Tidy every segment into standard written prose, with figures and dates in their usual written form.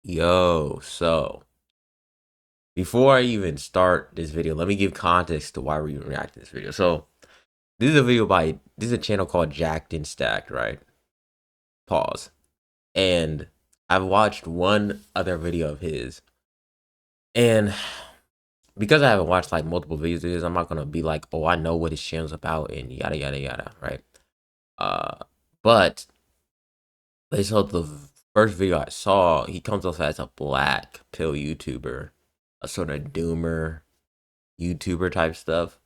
Yo, so before I even start this video, let me give context to why we're even reacting to this video. So this is a channel called Jacked and Stacked, right? Pause. And I've watched one other video of his, and because I haven't watched like multiple videos of his, I'm not gonna be like, oh, I know what his channel's about and yada yada yada, right? Uh, but so the first video I saw, he comes off as a black pill YouTuber, a sort of doomer YouTuber type stuff.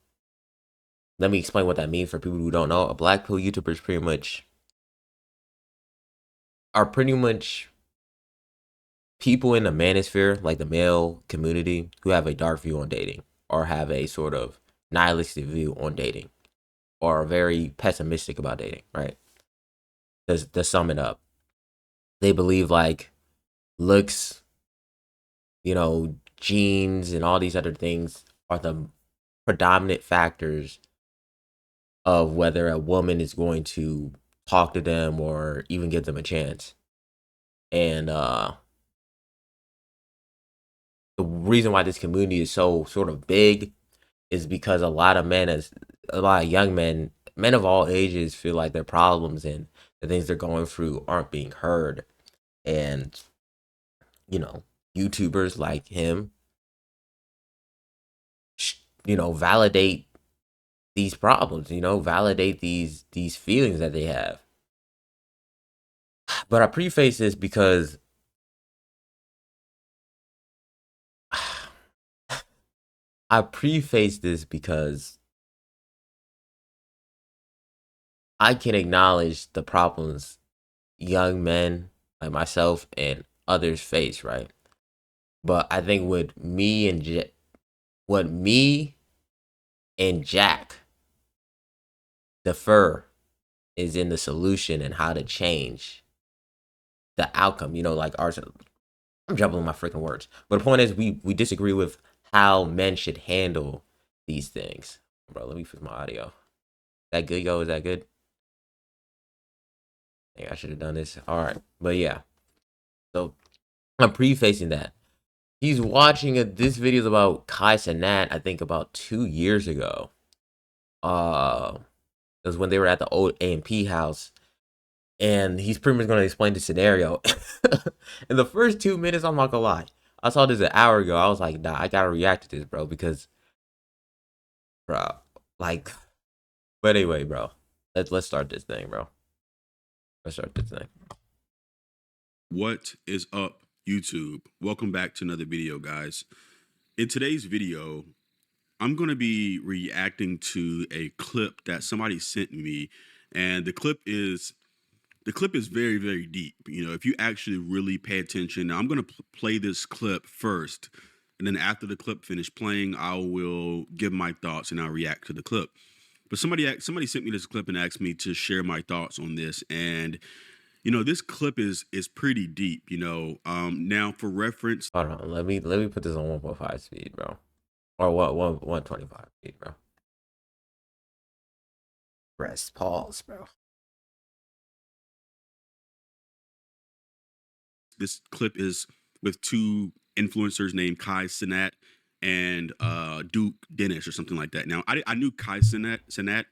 Let me explain what that means for people who don't know. A black pill YouTuber is pretty much people in the manosphere, like the male community, who have a dark view on dating or have a sort of nihilistic view on dating or are very pessimistic about dating, right? To sum it up, they believe like looks, genes and all these other things are the predominant factors of whether a woman is going to talk to them or even give them a chance. And the reason why this community is so sort of big is because a lot of young men, men of all ages, feel like their problems and the things they're going through aren't being heard. And, you know, YouTubers like him, validate these problems, validate these feelings that they have. But I preface this because I preface this because I can acknowledge the problems young men like myself and others face, right? But I think what me and Jack defer is in the solution and how to change the outcome. Like ours. I'm jumbling my freaking words, but the point is, we disagree with how men should handle these things. Bro, let me fix my audio. That good, yo? Is that good? I think I should have done this. All right, but yeah. So I'm prefacing that. He's watching this video's about Kai Cenat, I think about 2 years ago. It was when they were at the old A&P house, and he's pretty much going to explain the scenario. In the first 2 minutes, I'm not gonna lie, I saw this an hour ago. I was like, nah, I gotta react to this, bro, because, bro, like, but anyway, bro, let's start this thing, bro. Let's start this thing. What is up, YouTube? Welcome back to another video, guys. In today's video, I'm going to be reacting to a clip that somebody sent me, and the clip is very, very deep. If you actually really pay attention. Now, I'm going to play this clip first, and then after the clip finished playing, I will give my thoughts and I'll react to the clip. But somebody sent me this clip and asked me to share my thoughts on this, and this clip is pretty deep. Now for reference, Hold on, let me put this on 1.5 speed, bro, or what 125 speed, bro. Press pause, bro. this clip is with two influencers named Kai Cenat and Duke Dennis or something like that. Now I knew Kai Cenat,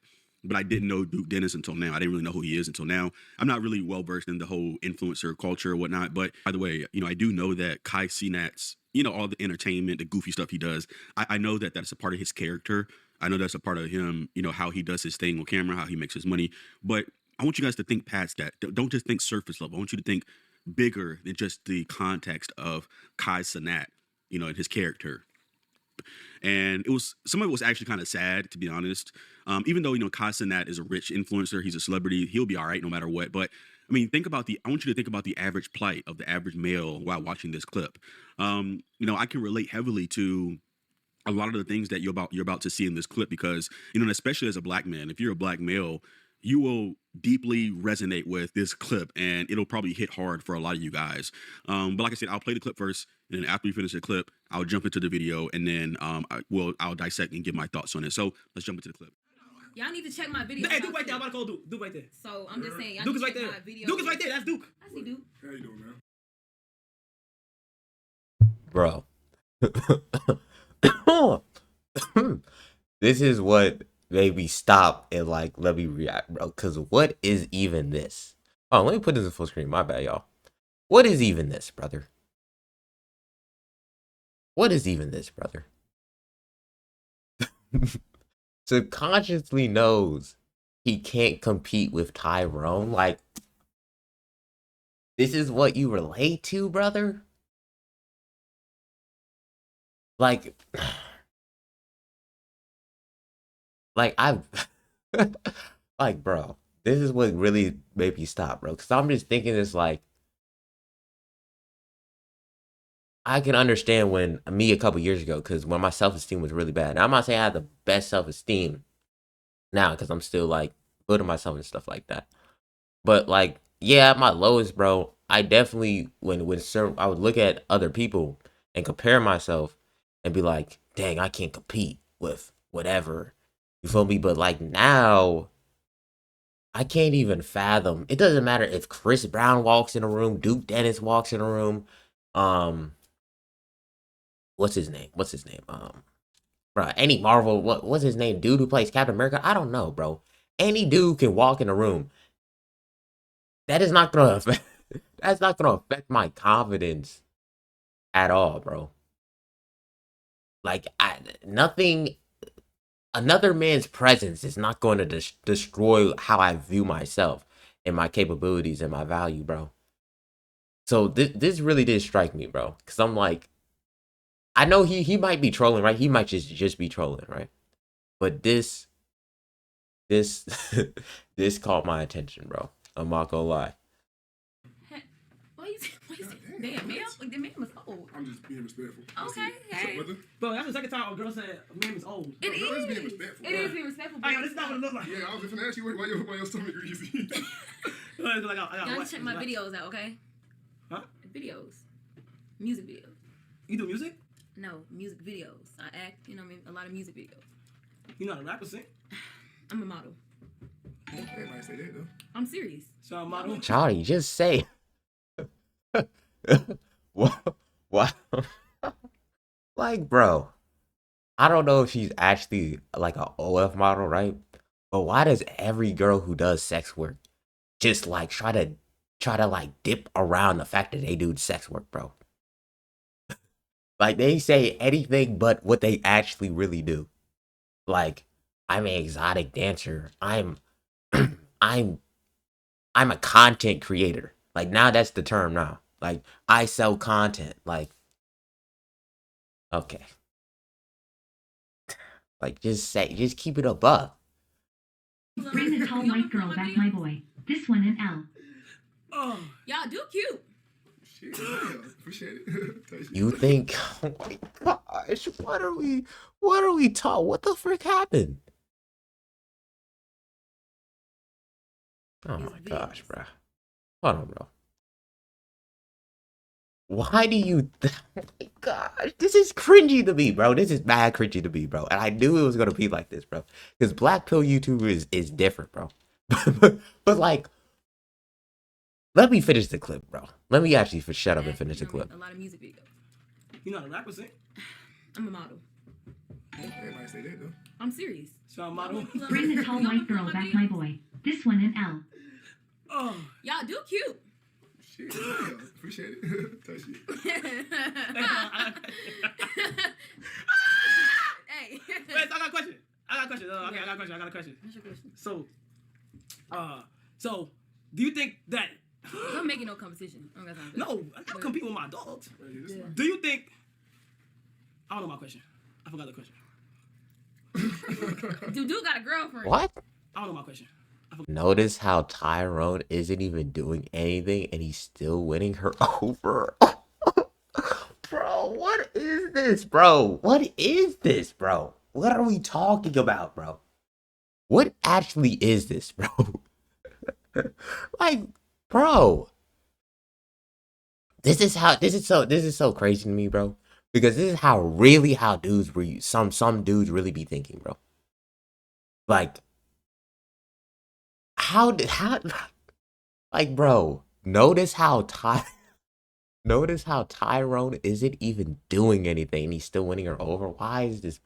but I didn't know Duke Dennis until now. I didn't really know who he is until now. I'm not really well versed in the whole influencer culture or whatnot. But by the way, I do know that Kai Cenat's, all the entertainment, the goofy stuff he does. I know that that's a part of his character. I know that's a part of him, how he does his thing on camera, how he makes his money. But I want you guys to think past that. Don't just think surface level. I want you to think bigger than just the context of Kai Cenat, and his character. And some of it was actually kind of sad, to be honest. Even though Kai Cenat is a rich influencer, he's a celebrity, he'll be all right no matter what. But I mean, I want you to think about the average plight of the average male while watching this clip. I can relate heavily to a lot of the things that you're about to see in this clip because, and especially as a black man, if you're a black male, you will deeply resonate with this clip and it'll probably hit hard for a lot of you guys. But like I said, I'll play the clip first, and then after we finish the clip, I'll jump into the video, and then I'll dissect and give my thoughts on it. So let's jump into the clip. Y'all need to check my video. Hey, Duke right there. I'm about to call Duke. Duke right there. So I'm just saying, y'all Duke need is to right check there. my video. Duke is right there. That's Duke. I see Duke. How you doing, man? bro. This is what made me stop and like let me react, bro. Cause what is even this? Oh, let me put this in full screen. My bad, y'all. What is even this, brother? What is even this, brother? Subconsciously knows he can't compete with Tyrone. Like, this is what you relate to, brother? Like, I've, like, bro, this is what really made me stop, bro. Cause I'm just thinking it's like, I can understand when me a couple years ago, because when my self esteem was really bad. Now, I'm not saying I have the best self esteem now, because I'm still like putting myself and stuff like that. But like, yeah, at my lowest, bro, I definitely when I would look at other people and compare myself and be like, dang, I can't compete with whatever. You feel me? But like now, I can't even fathom. It doesn't matter if Chris Brown walks in a room, Duke Dennis walks in a room, um, what's his name? What's his name? Bro, any Marvel, what's his name? Dude who plays Captain America? I don't know, bro. Any dude can walk in a room. That is not gonna affect. That's not gonna affect my confidence at all, bro. Like, nothing. Another man's presence is not going to destroy how I view myself and my capabilities and my value, bro. So this really did strike me, bro. Cause I'm like, I know he might be trolling, right? He might just be trolling, right? But this this caught my attention, bro. I'm not gonna lie. Why you damn, man? Like, the man was old. I'm just being respectful. Okay, hey. Bro, that's the second time a girl said a man is old. It Bro, is. It's being respectful. It is being respectful. I know, this is not what it look like. Yeah, I was just gonna ask you why your stomach greasy. Y'all check my videos out, okay? Huh? Videos. Music videos. You do music? No, music videos. I act, you know what I mean? A lot of music videos. You not a rapper, sing? I'm a model. Everybody say that, though. I'm serious. So I'm a model? Charlie, just say. What? Like, bro, I don't know if she's actually like a OF model, right? But why does every girl who does sex work just like try to like dip around the fact that they do sex work, bro? Like, they say anything but what they actually really do. Like, I'm an exotic dancer. I'm I'm a content creator. Like, now that's the term now. Like, I sell content. Like, okay. Like, just keep it above. Bring the tall white girl back, my boy. This one an L. Oh. Y'all do cute. Shit, yeah, appreciate it. You think, oh my gosh, what are we taught? What the frick happened? Oh my gosh, bro. Hold on, bro. Why do you, oh my gosh, this is cringy to me, bro. This is mad cringy to me, bro. And I knew it was gonna be like this, bro. Because Black Pill YouTuber is different, bro. but like, let me finish the clip, bro. Let me actually shut up and finish the clip. A lot of music videos. You not a rapper, sing? I'm a model. Everybody say that, though. I'm serious. So I'm a model? Bring the tall white girl back, my boy. This one an L. Oh. Y'all do cute. Shit, yeah, appreciate it. Touch it. Hey. Wait, I got a question. Okay, I got a question. What's your question? So, do you think that... I'm making no competition. I don't got time for that. No, I'm not competing with my dogs. Yeah. Do you think... I don't know my question. I forgot the question. Dude got a girlfriend. What? I don't know my question. Notice how Tyrone isn't even doing anything and he's still winning her over. Bro, what is this, bro? What is this, bro? What are we talking about, bro? What actually is this, bro? Like, bro. This is so crazy to me, bro. Because this is how dudes some dudes really be thinking, bro. Like, how like, bro, notice how Notice how Tyrone isn't even doing anything and he's still winning her over. Why is this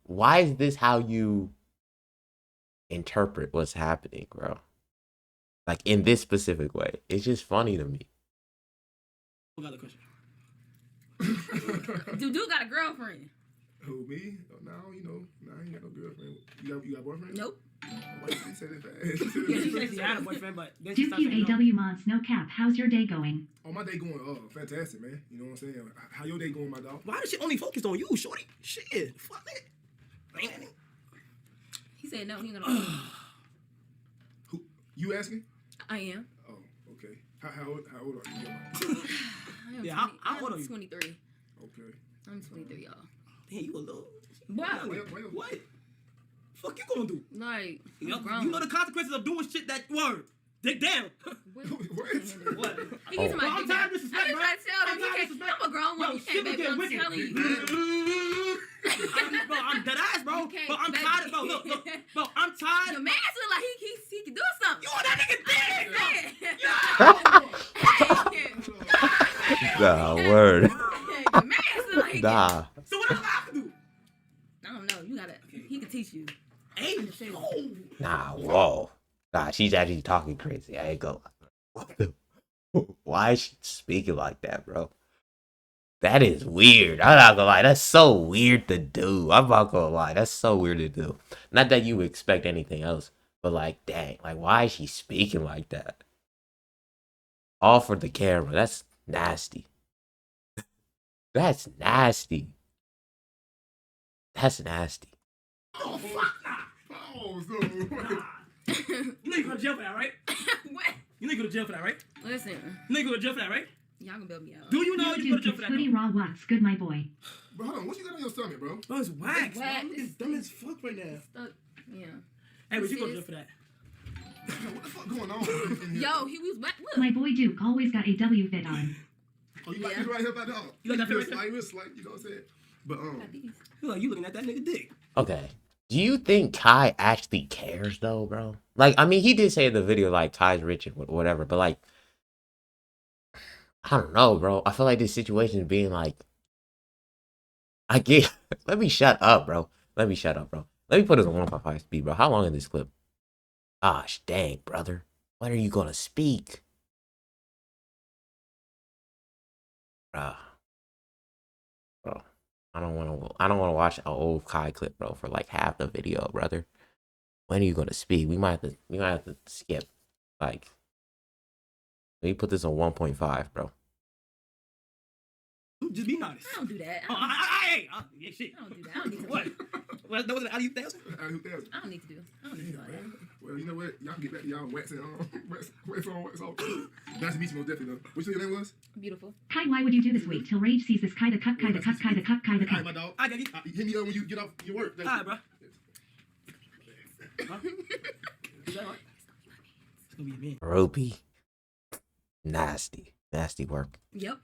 why is this how you interpret what's happening, bro? Like in this specific way. It's just funny to me. Who got a question? Dude got a girlfriend. Who, me? Oh, no, I ain't got no girlfriend. You got a boyfriend? Nope. Why you say that fast? Yeah, she said she had a boyfriend, but then she Duke started saying no. UAW mods, no cap. How's your day going? Oh, my day going, fantastic, man. You know what I'm saying? How your day going, my dog? Why does she only focus on you, shorty? Shit, fuck it. He said no, he ain't gonna. Who? You asking? I am. Oh, okay. How old are you? Yeah, how old are you? 23. Okay. I'm 23, y'all. Damn, you a little. Wow. What? Fuck you gonna do? Like, You know, I'm grown. you know the consequences of doing shit that word. Dig down. What? What? What? He used to my Well, I'm dick tired of down. disrespect, I bro. just try to tell him, I'm tired of disrespect. I'm a grown woman. Yo, You shit can't, was baby. getting I'm wicked. telling you. Bro, I'm dead ass, bro. You can't, But I'm baby. tired of, bro. Look, bro. I'm tired. Your man look like he can do something. You on that nigga dick? Nah, word. Your man look like he can. Nah. So what else I have to do? I don't know. You gotta. He can teach you. Hey, oh. Nah, whoa. Nah, she's actually talking crazy. I ain't gonna. What the? Why is she speaking like that, bro? That is weird. I'm not gonna lie. That's so weird to do. I'm not gonna lie. That's so weird to do. Not that you would expect anything else, but like, dang, like, why is she speaking like that? All for the camera. That's nasty. That's nasty. That's nasty. Oh, fuck nah. Oh, so. You know you go to jail for that, right? What? You know you go to jail for that, right? Listen, You know you go to jail for that, right? y'all can bail me out. Do you know you go to Duke, jail it's for that? Footy though? Raw Watts. Good, my boy. Bro, hold on. What you got on your stomach, bro? Bro, it's wax. Wax. Bro. It's dumb as fuck right now. Stuck. Yeah. Hey, but you go to jail for that. Yo, what the fuck going on? in here? Yo, he was wet. Look. My boy Duke always got a W fit on. Oh, you like Yeah. this right here about dog? You like that real right there? slight, real slight, you know what I'm saying? But, You like you looking at that nigga dick. Okay. Do you think Kai actually cares though, bro? Like, I mean, he did say in the video like Kai's rich and whatever, but like, I don't know, bro. I feel like this situation is being like, I get. Let me shut up, bro. Let me shut up, bro. Let me put it on 1.5 speed, bro. How long is this clip? Gosh, dang, brother. When are you gonna speak, bro? Bro, I don't want to watch an old Kai clip, bro, for like half the video, brother. When are you gonna speak? We might have to skip. Like, let me put this on 1.5, bro. Just be honest. I don't do that. Oh, yeah, shit. I don't do that. I don't need to. What? What? That wasn't how you thousand? who cares? I don't need to do. I don't need to do all that. Well, you know what? Y'all can get back to y'all waxing on, wax off. Nice to meet you, most definitely, though. What your name was? Beautiful. Kai, why would you do this? Wait till Rage sees this. Kai the cup, Kai the cup, Kai the cup, Kai the All right, cup. my dog. I got you. Hit me up when you get off your work. All right, bro. Huh? Is that right? It's gonna be a man. Ropey. Nasty work. Yep.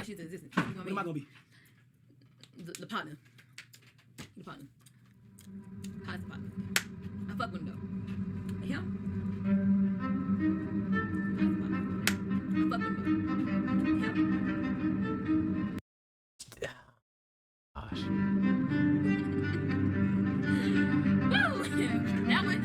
She's existing. You What am I gonna be? The partner. The partner. How's the partner? I fuck with him though. And him? How's the partner? I fuck with him though. Him? Gosh. Woo! That one.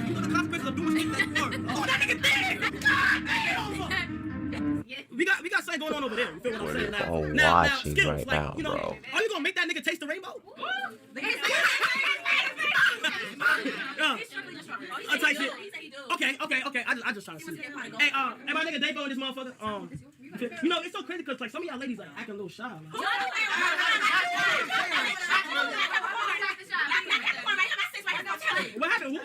You know the consequences of doing shit that word. Oh, that nigga dead! God damn! Yeah. We got something going on over there. You feel what I'm saying? Now, all now, watching skills, right like, now, you know, bro. Are you gonna make that nigga taste the rainbow? I type shit. Okay. I just trying to see. Hey, and my nigga Davo in this motherfucker. You know, it's so crazy because like some of y'all ladies like acting a little shy. Like. What happened?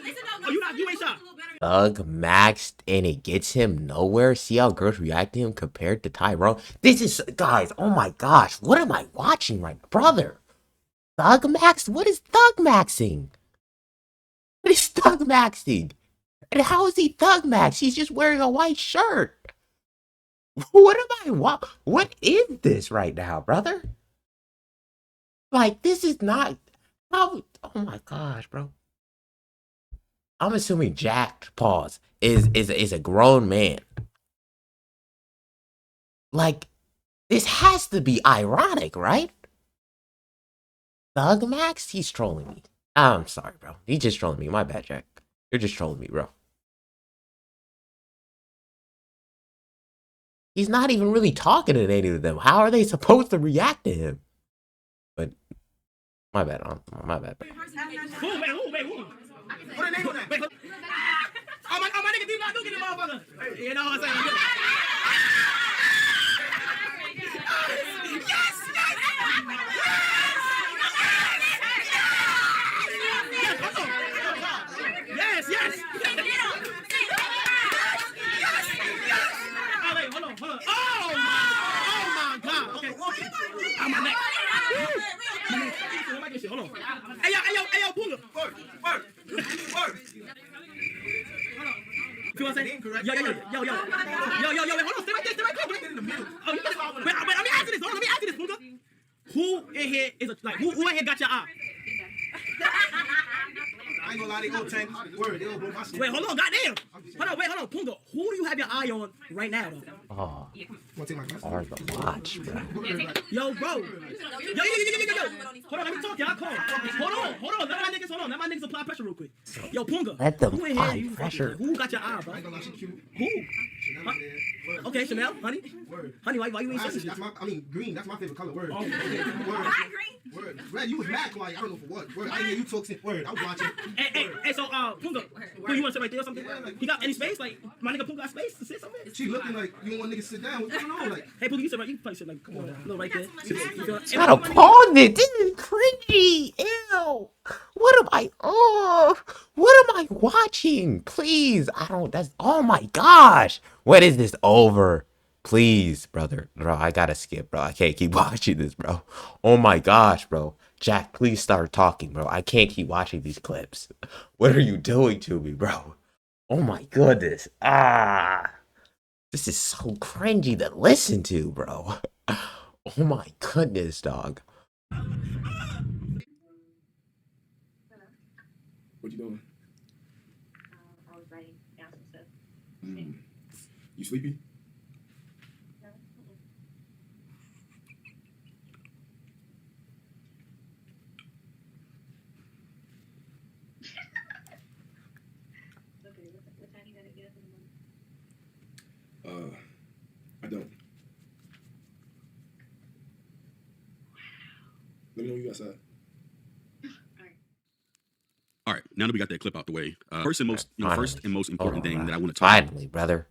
Oh, you ain't shy. Thug maxed and it gets him nowhere. See how girls react to him compared to Tyrone. This is, guys, oh my gosh, what am I watching right now? Brother? Thug maxed? What is thug maxing? What is thug maxing? And how is he thug maxed? He's just wearing a white shirt. What is this right now, brother? Like, this is not, how, oh my gosh, bro. I'm assuming Jack, pause, is a grown man. Like, this has to be ironic, right? Thug Max, he's trolling me. I'm sorry, bro. He's just trolling me. My bad, Jack. You're just trolling me, bro. He's not even really talking to any of them. How are they supposed to react to him? But my bad, my bad. Bro. Who? What a name on that? Wait, oh my nigga, do not do get the motherfucker. You know what I'm saying? Yes. Oh, wait, hold on. Oh my God. Okay. I'm my neck. Hold on. Hey, yo, Pooga. Word. You know what I'm saying? Yo, wait, hold on, stay right there. Oh, you wait, let me ask you this, Pooga. Who in here is who in here got your eye? I ain't gonna lie, they go 10. Word, they go blow my shit. Wait, hold on, goddamn. Hold on, Pooga. Who do you have your eye on right now, though? Oh, Wanna take my glass? hard to watch, bro. Yo, bro. Yo. Hold on, let me talk, y'all. Call. Hold on. Let my niggas apply pressure real quick. Yo, Punga. Let them who in apply here, pressure. Who got your eye, bro? I ain't gonna lie, she cute. Who? Chanel there. Word. Okay, Chanel, honey. Word. Honey, why you ain't saying Actually, shit? green. That's my favorite color. Word. Oh. Word. Word. Red, you was mad quiet. I don't know for what. Word. I didn't hear you talk since. Word. I was watching. Hey, so, Punga, who you want to sit right there or something? He got any space? Like, my nigga Punga got space to sit somewhere? She looking like you don't want niggas to sit down. What's going on? Like, Hey, Punga, you sit right. You probably sit like, come on, a little right there. Try to pause it. This is cringy. Ew. What am I? Oh, what am I watching? Please, I don't. That's. Oh my gosh. What is this over? Please, brother. Bro, I gotta skip, bro. I can't keep watching this, bro. Oh my gosh, bro. Jack, please start talking, bro. I can't keep watching these clips. What are you doing to me, bro? Oh my goodness. This is so cringy to listen to, bro. Oh my goodness, dog. what you doing? I was writing down some stuff. You sleepy? Okay, what time you gotta get up in the morning? I don't. Let me know when you outside. All right, now that we got that clip out the way, first and most important thing that I want to talk. Finally, brother.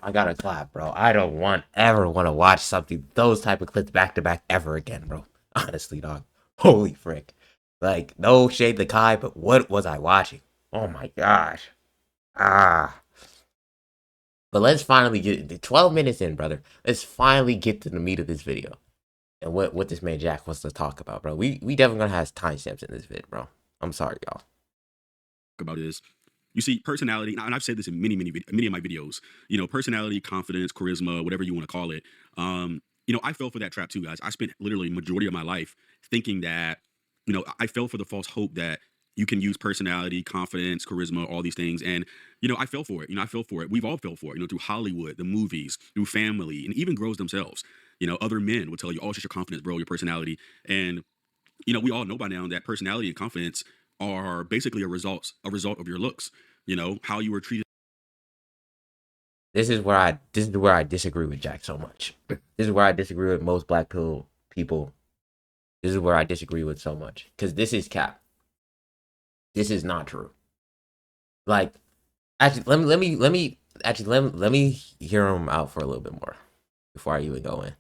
I gotta clap, bro. I don't ever want to watch those type of clips back to back ever again, bro. Honestly, dog. Holy frick. Like, no shade to Kai, but what was I watching? Oh my gosh. But let's finally get 12 minutes in, brother. Let's finally get to the meat of this video. And what this man Jack wants to talk about, bro. We definitely gonna have timestamps in this vid, bro. I'm sorry, y'all. About is, you see, personality, and I've said this in many of my videos. You know, personality, confidence, charisma, whatever you want to call it. You know, I fell for that trap too, guys. I spent literally majority of my life thinking that, you know, I fell for the false hope that you can use personality, confidence, charisma, all these things. And, you know, I fell for it. You know, I fell for it. We've all fell for it, you know, through Hollywood, the movies, through family, and even girls themselves. You know, other men will tell you, oh, it's just your confidence, bro, your personality. And, you know, we all know by now that personality and confidence are basically a result of your looks. You know, how you were treated. This is where I disagree with Jack so much. This is where I disagree with most black people. This is where I disagree with so much. Because this is cap. This is not true. Like, actually, let me hear him out for a little bit more before I even go in.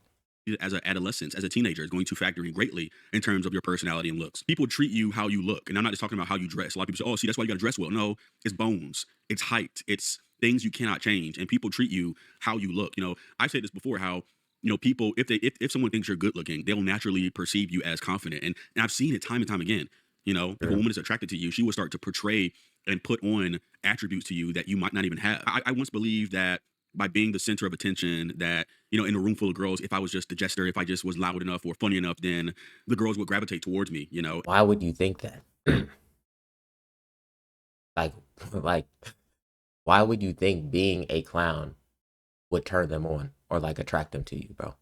As an adolescent, as a teenager, is going to factor in greatly in terms of your personality and looks. People treat you how you look. And I'm not just talking about how you dress. A lot of people say, oh, see, that's why you got to dress well. No, it's bones, it's height, it's things you cannot change. And people treat you how you look. You know, I've said this before, how, you know, people, if someone thinks you're good looking, they'll naturally perceive you as confident. And I've seen it time and time again. You know, if a woman is attracted to you, she will start to portray and put on attributes to you that you might not even have. I once believed that by being the center of attention, that, you know, in a room full of girls, if I was just the jester, if I just was loud enough or funny enough, then the girls would gravitate towards me, you know. Why would you think that? like, why would you think being a clown would turn them on? or like attractive to you, bro.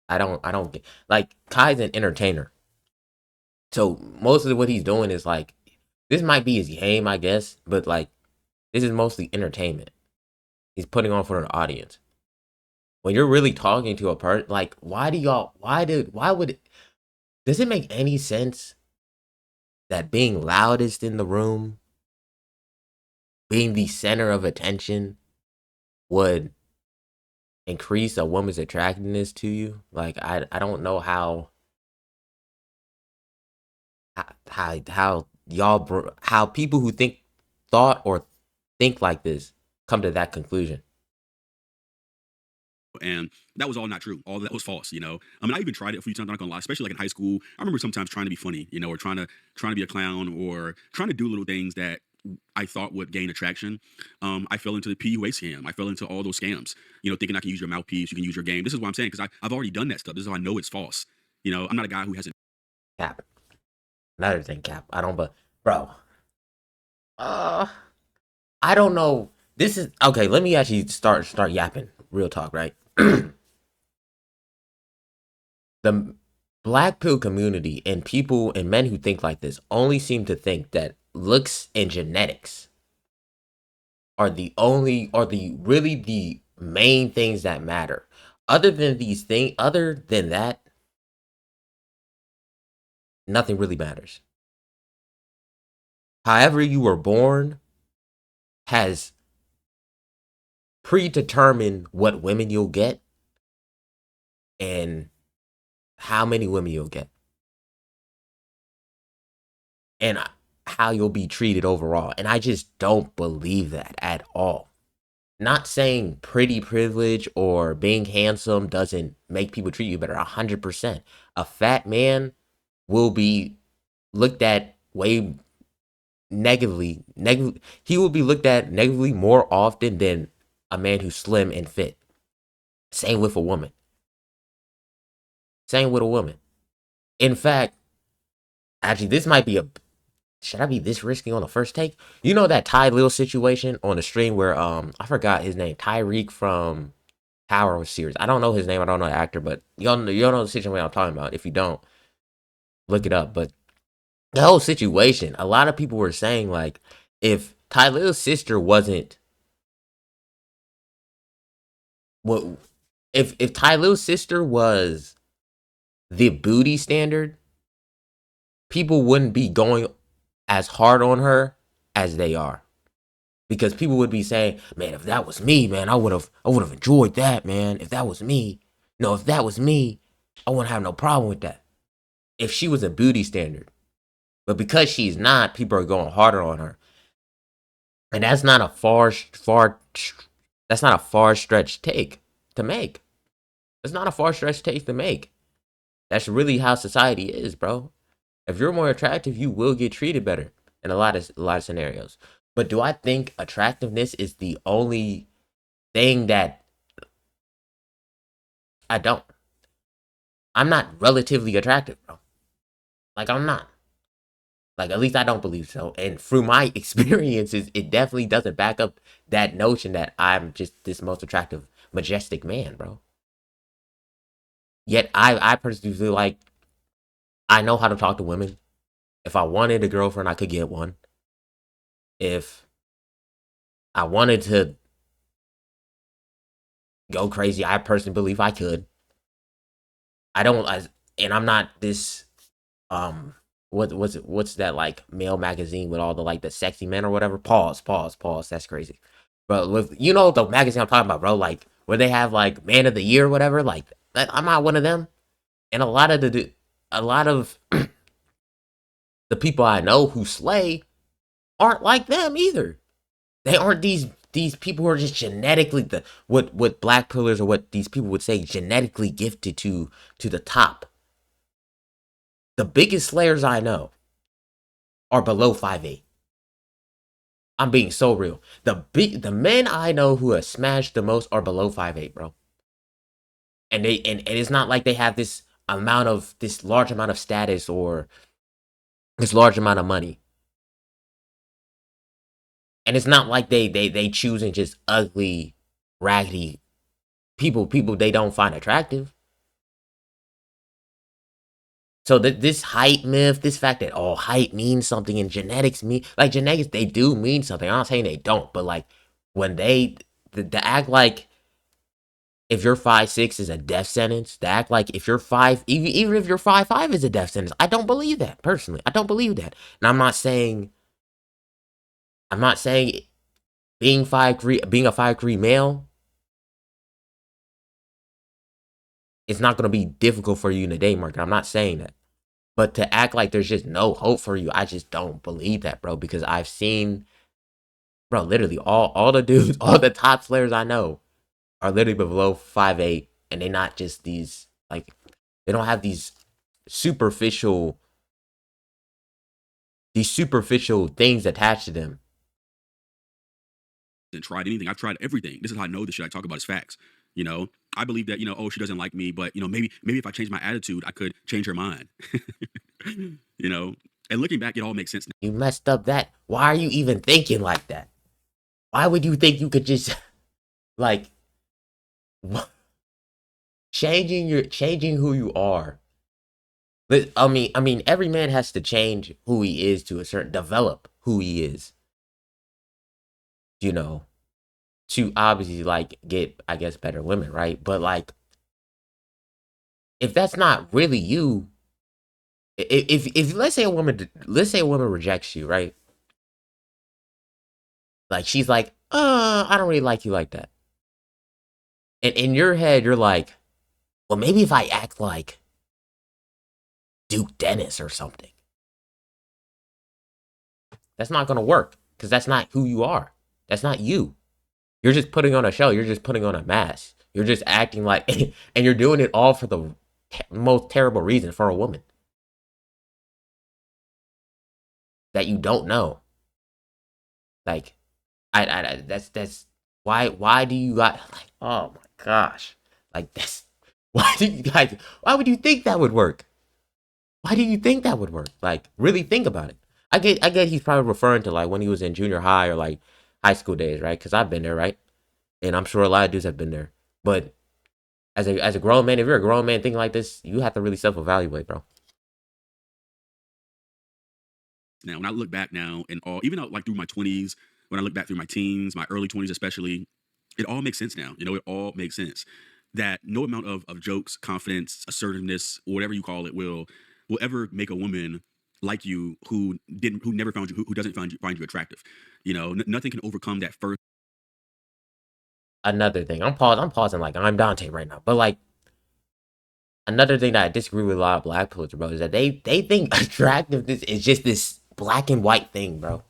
I don't get, like, Kai's an entertainer. So most of what he's doing is like, this might be his game, I guess, but like, this is mostly entertainment. He's putting on for an audience. When you're really talking to a person, like, why would, does it make any sense that being loudest in the room, being the center of attention, would increase a woman's attractiveness to you? Like, I don't know how how people who thought or think like this come to that conclusion. And that was all not true. All that was false, you know. I mean, I even tried it a few times, I'm not gonna lie, especially like in high school. I remember sometimes trying to be funny, you know, or trying to be a clown, or trying to do little things that I thought would gain attraction. I fell into the PUA scam. I fell into all those scams, you know, thinking I can use your mouthpiece, you can use your game. This is what I'm saying, because I've already done that stuff. This is how I know it's false. You know, I'm not a guy who hasn't. Cap. Another thing, Cap. I don't, but bro, I don't know. This is okay. Let me actually start yapping. Real talk, right? The black pill community and people and men who think like this only seem to think that looks and genetics are the really the main things that matter. Other than that, nothing really matters. However you were born has predetermined what women you'll get and how many women you'll get and how you'll be treated overall. And I just don't believe that at all. Not saying pretty privilege or being handsome doesn't make people treat you better. 100%. A fat man will be looked at way negatively. He will be looked at negatively more often than a man who's slim and fit. Same with a woman. Same with a woman. In fact, actually, this might be should I be this risky on the first take? You know that Ty Lil situation on the stream where I forgot his name, Tyreek from Power series. I don't know his name. I don't know the actor, but y'all know the situation I'm talking about. If you don't, look it up. But the whole situation, a lot of people were saying like, if Ty Lil's sister wasn't what, if Ty Lil's sister was the booty standard, people wouldn't be going as hard on her as they are. Because people would be saying, man, if that was me, man, I would have enjoyed that, man. If that was me, if that was me, I wouldn't have no problem with that. If she was a booty standard. But because she's not, people are going harder on her. And that's not a far stretch take to make. It's not a far stretch take to make. That's really how society is, bro. If you're more attractive, you will get treated better in a lot of scenarios. But do I think attractiveness is the only thing that I don't? I'm not relatively attractive, bro. Like, I'm not. Like, at least I don't believe so. And through my experiences, it definitely doesn't back up that notion that I'm just this most attractive, majestic man, bro. Yet I personally feel like I know how to talk to women. If I wanted a girlfriend, I could get one. If I wanted to go crazy, I personally believe I could. And I'm not this what's that like male magazine with all the like the sexy men or whatever. Pause. That's crazy. But with the magazine I'm talking about, bro, like where they have like man of the year or whatever, like I'm not one of them. And a lot of the people I know who slay aren't like them either. They aren't these people who are just genetically what black pillars or what these people would say genetically gifted to the top. The biggest slayers I know are below 5'8". I'm being so real. The men I know who have smashed the most are below 5'8", bro. And it's not like they have this large amount of status or this large amount of money. And it's not like they choosing just ugly, raggedy people they don't find attractive. So this height myth, this fact that height means something and genetics genetics, they do mean something. I'm not saying they don't, but like when they act like if you're 5'6" is a death sentence, to act like if you're even if you're 5'5" is a death sentence. I don't believe that personally. I don't believe that. And I'm not saying being 5'3", being a 5'3" male, it's not going to be difficult for you in the dating market. I'm not saying that. But to act like there's just no hope for you, I just don't believe that, bro. Because I've seen, bro, literally all the dudes, all the top players I know are literally below 5'8", and they're not just these, like, they don't have these superficial things attached to them. And tried anything. I've tried everything. This is how I know the shit I talk about is facts. You know, I believe that, she doesn't like me, but maybe if I change my attitude, I could change her mind. And looking back, it all makes sense now. You messed up that. Why are you even thinking like that? Why would you think you could just like changing who you are? But I mean, every man has to change who he is to develop who he is. To obviously like get, I guess, better women, right? But like, if that's not really you, if let's say a woman rejects you, right? Like she's like, I don't really like you like that. And in your head, you're like, well, maybe if I act like Duke Dennis or something. That's not gonna work because that's not who you are. That's not you. You're just putting on a show. You're just putting on a mask. You're just acting like, and you're doing it all for the most terrible reason, for a woman that you don't know. Like, that's why do you got like, oh my gosh, like this? Why would you think that would work? Why do you think that would work? Like, really think about it. I get he's probably referring to like when he was in junior high or like high school days, right? Because I've been there, right? And I'm sure a lot of dudes have been there. But as a grown man, if you're a grown man thinking like this, you have to really self-evaluate, bro. Now, when I look back now and even out like through my 20s, when I look back through my teens, my early 20s especially, it all makes sense now. It all makes sense that no amount of jokes, confidence, assertiveness, whatever you call it, will ever make a woman like you who never found you, who doesn't find you attractive. Nothing can overcome that first. Another thing, I'm pausing like I'm Dante right now, but like another thing that I disagree with a lot of black pillars, bro, is that they think attractiveness is just this black and white thing, bro.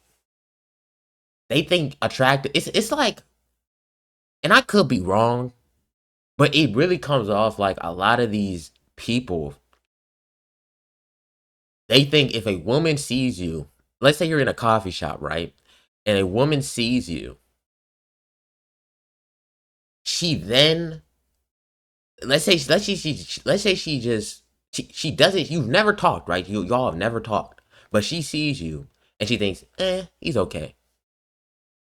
They think attractive, it's like, and I could be wrong, but it really comes off like a lot of these people, they think if a woman sees you, let's say you're in a coffee shop, right? And a woman sees you, she then, let's say she just, she doesn't, you've never talked, right? Y'all have never talked, but she sees you and she thinks, he's okay.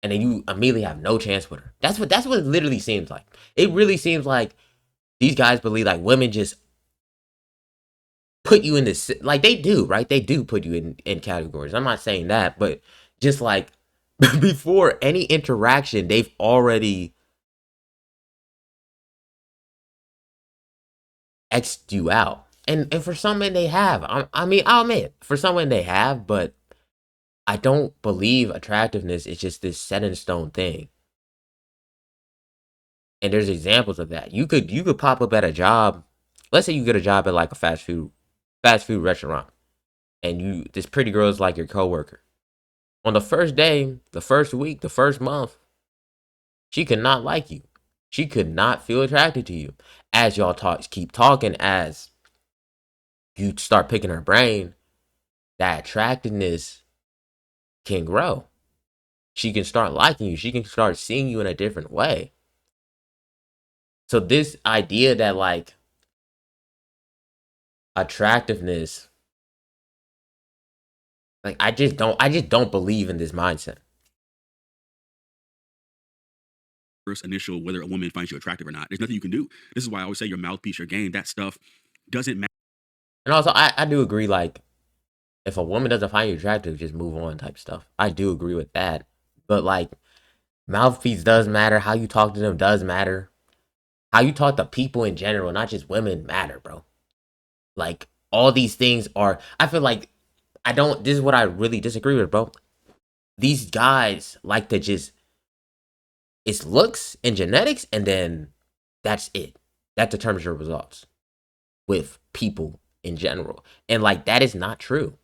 And then you immediately have no chance with her. That's what it literally seems like. It really seems like these guys believe like women just put you in this, like they do, right? They do put you in categories. I'm not saying that, but just like before any interaction, they've already X'd you out. And for some men they have. I'll admit, for some men they have, but I don't believe attractiveness is just this set in stone thing. And there's examples of that. You could pop up at a job. Let's say you get a job at like a fast food restaurant, and this pretty girl is like your coworker. On the first day, the first week, the first month, she could not like you. She could not feel attracted to you. As y'all keep talking, as you start picking her brain, that attractiveness can grow. She can start liking you. She can start seeing you in a different way. So this idea that like attractiveness, like I just don't believe in this mindset. first initial whether a woman finds you attractive or not. There's nothing you can do. This is why I always say your mouthpiece, your game, that stuff doesn't matter. And also, I do agree, like, if a woman doesn't find you attractive, just move on type stuff. I do agree with that. But, like, mouthpiece does matter. How you talk to them does matter. How you talk to people in general, not just women, matter, bro. Like, all these things are, I feel like, this is what I really disagree with, bro. These guys like to just, it's looks and genetics, and then that's it. That determines your results with people in general. And, like, that is not true.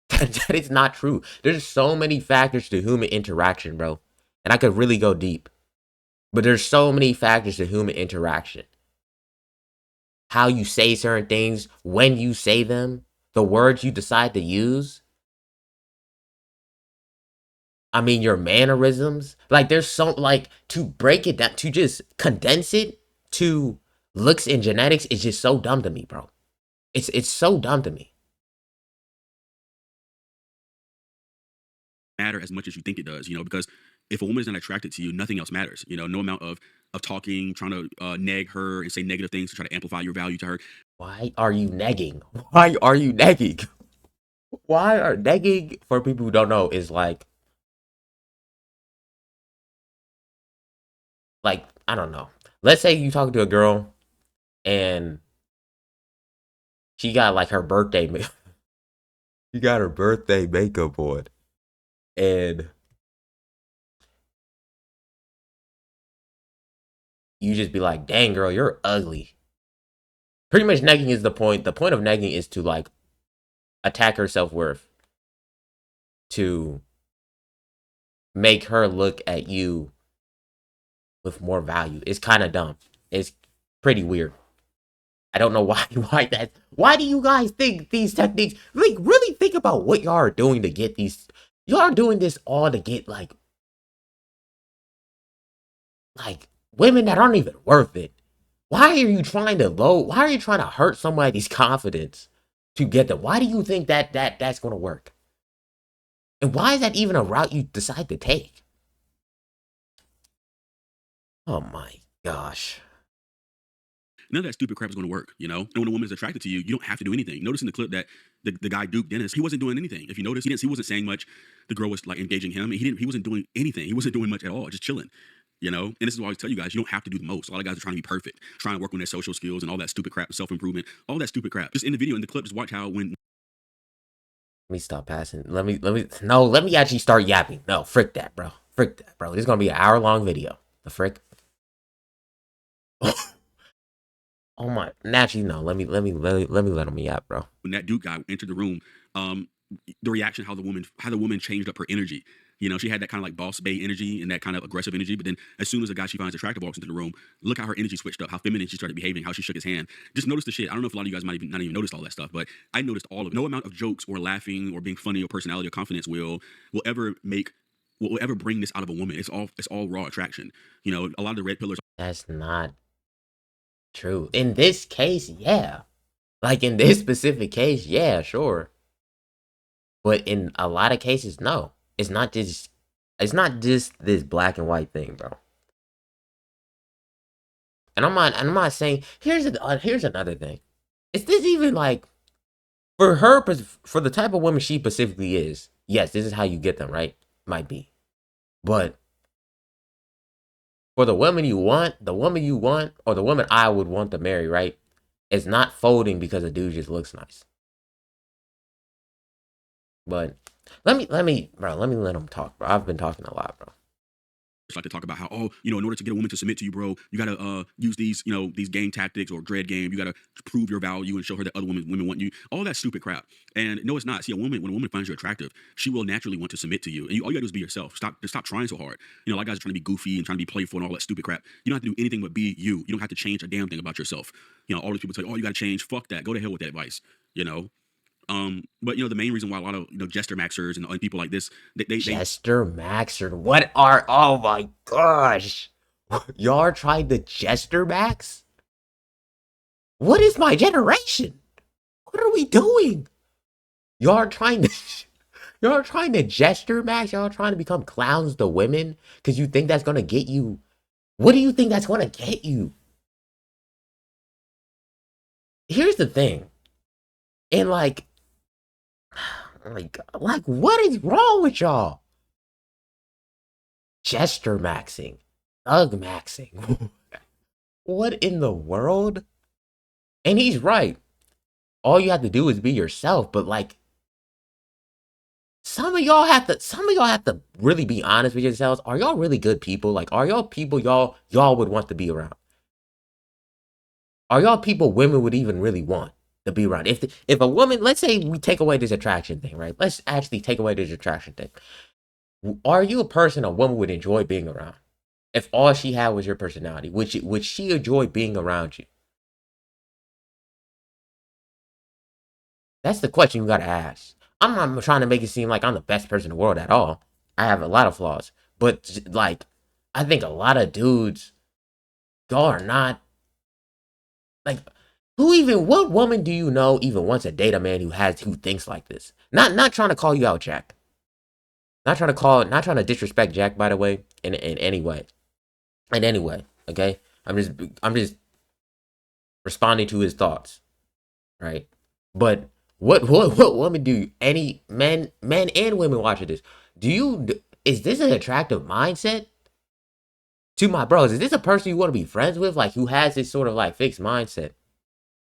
That is not true. There's so many factors to human interaction, bro. And I could really go deep. But there's so many factors to human interaction. How you say certain things, when you say them, the words you decide to use. I mean, your mannerisms. Like, there's so, like, to break it down, to just condense it to looks and genetics is just so dumb to me, bro. It's so dumb to me. Matter as much as you think it does, because if a woman is not attracted to you, nothing else matters. No amount of talking, trying to nag her and say negative things to try to amplify your value to her. Why are you negging? Why are you negging? Why are negging, for people who don't know, is like, I don't know. Let's say you talk to a girl and she got like her birthday she got her birthday makeup on, and you just be like, dang girl, you're ugly. Pretty much negging is the point. The point of negging is to, like, attack her self-worth, to make her look at you with more value. It's kind of dumb. It's pretty weird. I don't know why why do you guys think these techniques, like, really think about what y'all are doing to get these, y'all are doing this all to get like women that aren't even worth it. Why are you trying to hurt somebody's confidence to get them? Why do you think that's going to work? And why is that even a route you decide to take? Oh my gosh. None of that stupid crap is going to work, And when a woman is attracted to you, you don't have to do anything. Notice in the clip that the guy Duke Dennis, he wasn't doing anything. If you notice, he wasn't saying much. The girl was like engaging him. He wasn't doing anything. He wasn't doing much at all, just chilling. And this is why I always tell you guys, you don't have to do the most. A lot of guys are trying to be perfect, trying to work on their social skills and all that stupid crap, self-improvement, all that stupid crap. Just in the video, in the clip, just watch how when. Let me stop passing. Let me actually start yapping. No, frick that, bro. Frick that, bro. This is going to be an hour-long video. The frick? Oh my, naturally, no. Let me let him yap, bro. When that Duke guy entered the room, the reaction, how the woman changed up her energy. She had that kind of like boss bae energy and that kind of aggressive energy. But then as soon as a guy she finds attractive walks into the room, look how her energy switched up, how feminine she started behaving, how she shook his hand. Just notice the shit. I don't know if a lot of you guys might not even noticed all that stuff, but I noticed all of it. No amount of jokes or laughing or being funny or personality or confidence will ever bring this out of a woman. It's all raw attraction. A lot of the red pillars. That's not true. In this case, yeah. Like, in this specific case, yeah, sure. But in a lot of cases, no. It's not just this black and white thing, bro. And I'm not saying, here's another thing. Is this even like, for the type of woman she specifically is, yes, this is how you get them, right? Might be. But for the woman you want, or the woman I would want to marry, right? It's not folding because a dude just looks nice. But let me let him talk, bro. I've been talking a lot, bro. Like to talk about how, in order to get a woman to submit to you, bro, you gotta use these, these game tactics or dread game. You gotta prove your value and show her that other women want you. All that stupid crap. And no, it's not. See, when a woman finds you attractive, she will naturally want to submit to you. And all you gotta do is be yourself. Stop trying so hard. A lot of guys are trying to be goofy and trying to be playful and all that stupid crap. You don't have to do anything but be you. You don't have to change a damn thing about yourself. All these people tell you, you gotta change. Fuck that. Go to hell with that advice. But the main reason why a lot of jester maxers and people like this, they jester maxer. Oh my gosh, y'all are trying to jester max? What is my generation? What are we doing? Y'all are trying to jester max. Y'all are trying to become clowns to women because you think that's gonna get you What do you think that's gonna get you? Here's the thing. And like what is wrong with y'all? Gesture maxing, thug maxing. What in the world? And he's right. All you have to do is be yourself. But like, some of y'all have to really be honest with yourselves. Are y'all really good people? Like, are y'all people y'all would want to be around? Are y'all people women would even really want to be around? If a woman, let's say we take away this attraction thing, right? Let's actually take away this attraction thing. Are you a person a woman would enjoy being around? If all she had was your personality, would she enjoy being around you? That's the question you gotta ask. I'm not trying to make it seem like I'm the best person in the world at all. I have a lot of flaws, but like, I think a lot of dudes, y'all are not like. What woman do you know even wants to date a man who thinks like this? Not trying to call you out, Jack. Not trying to disrespect Jack, by the way, in any way. In any way, okay? I'm just responding to his thoughts, right? But what woman do any men and women watching this? Is this an attractive mindset to my bros? Is this a person you want to be friends with, like who has this sort of like fixed mindset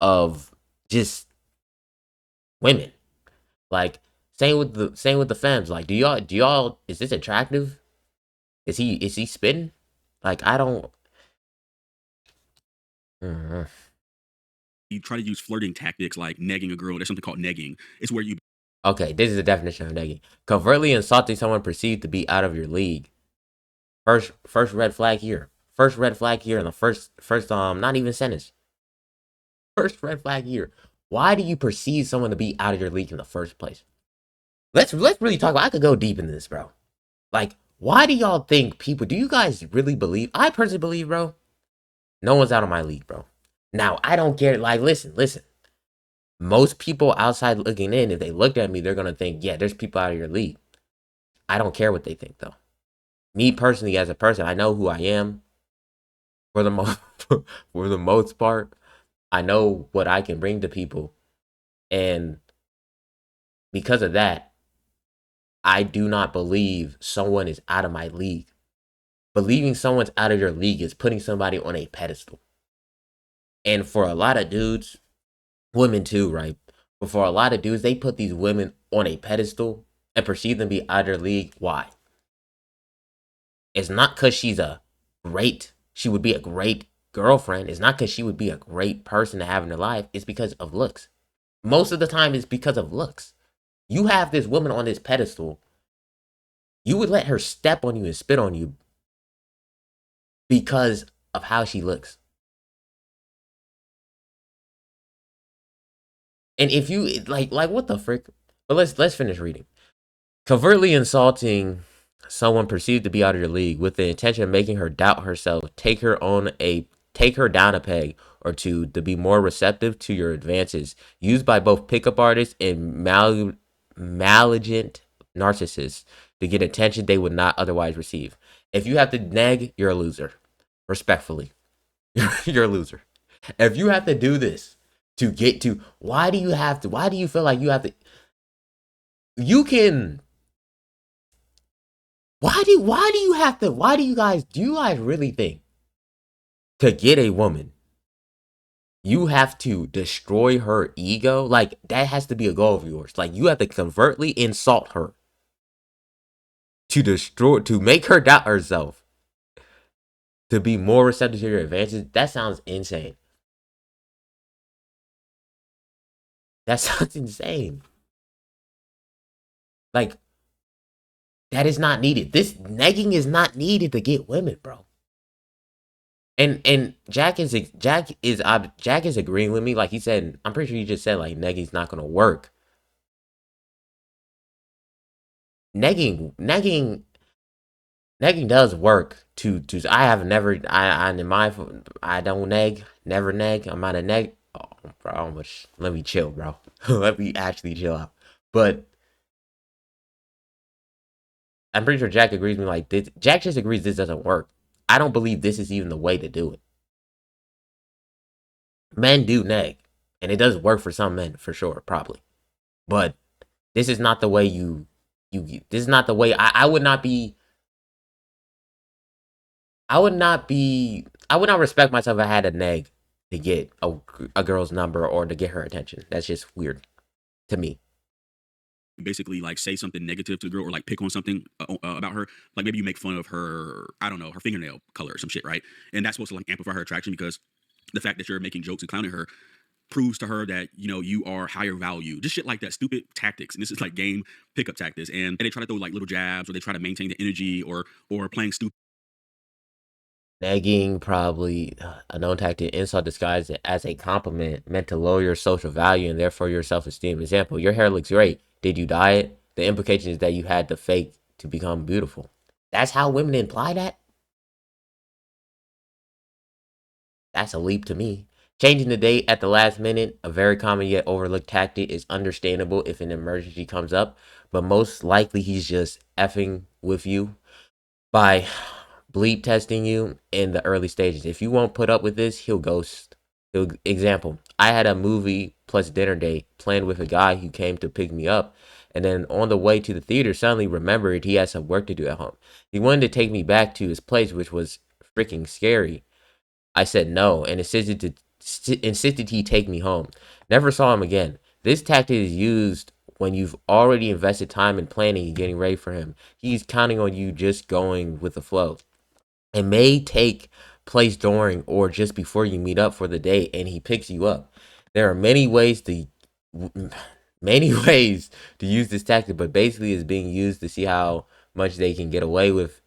of just women? Like same with the femmes. Like do y'all is this attractive? Is he spitting? Like I don't. Mhm. You try to use flirting tactics like negging a girl. There's something called negging. It's where you Okay, this is the definition of negging. Covertly insulting someone perceived to be out of your league. First red flag here. First red flag here in the first not even sentence. First red flag here. Why do you perceive someone to be out of your league in the first place? Let's really talk about. I could go deep in this, bro. Like, why do y'all think people? Do you guys really believe? I personally believe, bro. No one's out of my league, bro. Now I don't care. Like, listen. Most people outside looking in, if they looked at me, they're gonna think, yeah, there's people out of your league. I don't care what they think, though. Me personally, as a person, I know who I am. For the most, for the most part, I know what I can bring to people, and because of that, I do not believe someone is out of my league. Believing someone's out of your league is putting somebody on a pedestal. And for a lot of dudes, women too, right? But for a lot of dudes, they put these women on a pedestal and perceive them to be out of their league. Why? It's not because she would be a great girlfriend. It's not because she would be a great person to have in her life. It's because of looks. Most of the time, it's because of looks. You have this woman on this pedestal. You would let her step on you and spit on you because of how she looks. And if you like what the frick? But let's finish reading. Covertly insulting someone perceived to be out of your league with the intention of making her doubt herself, take her down a peg or two to be more receptive to your advances, used by both pickup artists and malignant narcissists to get attention they would not otherwise receive. If you have to nag, you're a loser. Respectfully, you're a loser. If you have to do this to get to, why do you feel like you have to? You can. Why do you guys really think to get a woman you have to destroy her ego? Like that has to be a goal of yours. Like you have to covertly insult her to make her doubt herself, to be more receptive to your advances. That sounds insane. That sounds insane. Like that is not needed. This negging is not needed to get women, bro. And Jack is agreeing with me. Like he said, I'm pretty sure you just said like negging's not gonna work. Negging does work to I have never I don't neg, never neg. I'm not a neg. Oh, bro, let me chill, bro. Let me actually chill out. But I'm pretty sure Jack agrees with me. Like this, Jack just agrees this doesn't work. I don't believe this is even the way to do it. Men do neg, and it does work for some men for sure, probably. But this is not the way this is not the way I would not respect myself if I had a neg to get a girl's number or to get her attention. That's just weird to me. Basically like say something negative to the girl or like pick on something about her, like maybe you make fun of her, I don't know, her fingernail color or some shit, right? And that's supposed to like amplify her attraction because the fact that you're making jokes and clowning her proves to her that, you know, you are higher value, just shit like that, stupid tactics. And this is like game pickup tactics, and they try to throw like little jabs, or they try to maintain the energy, or playing stupid. Negging, probably a known tactic, insult disguised as a compliment meant to lower your social value and therefore your self-esteem. Example, your hair looks great. Did you dye it? The implication is that you had to fake to become beautiful. That's how women imply that? That's a leap to me. Changing the date at the last minute, a very common yet overlooked tactic, is understandable if an emergency comes up, but most likely he's just effing with you by bleep testing you in the early stages. If you won't put up with this, he'll ghost. Example, I had a movie plus dinner date planned with a guy who came to pick me up, and then on the way to the theater suddenly remembered he had some work to do at home. He wanted to take me back to his place, which was freaking scary. I said no and insisted he take me home. Never saw him again. This tactic is used when you've already invested time in planning and getting ready for him. He's counting on you just going with the flow. It may take place during or just before you meet up for the date and he picks you up. There are many ways to use this tactic, but basically it's being used to see how much they can get away with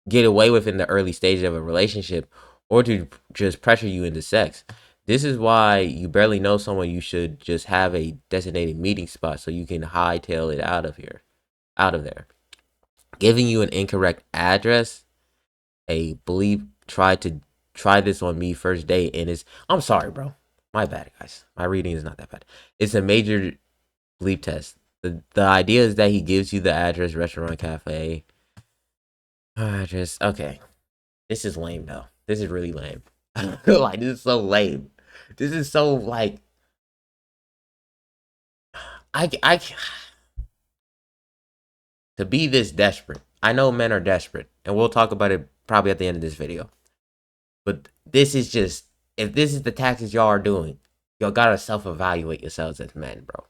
in the early stages of a relationship, or to just pressure you into sex. This is why you barely know someone. You should just have a designated meeting spot so you can hightail it out of there. Giving you an incorrect address. A bleep tried to try this on me first date, and I'm sorry, bro. My bad, guys. My reading is not that bad. It's a major bleep test. The idea is that he gives you the address, restaurant, cafe. Address. Okay. This is lame though. This is really lame. I feel like this is so lame. This is so like I to be this desperate. I know men are desperate, and we'll talk about it probably at the end of this video. But this is just, if this is the tactics y'all are doing, y'all gotta self-evaluate yourselves as men, bro.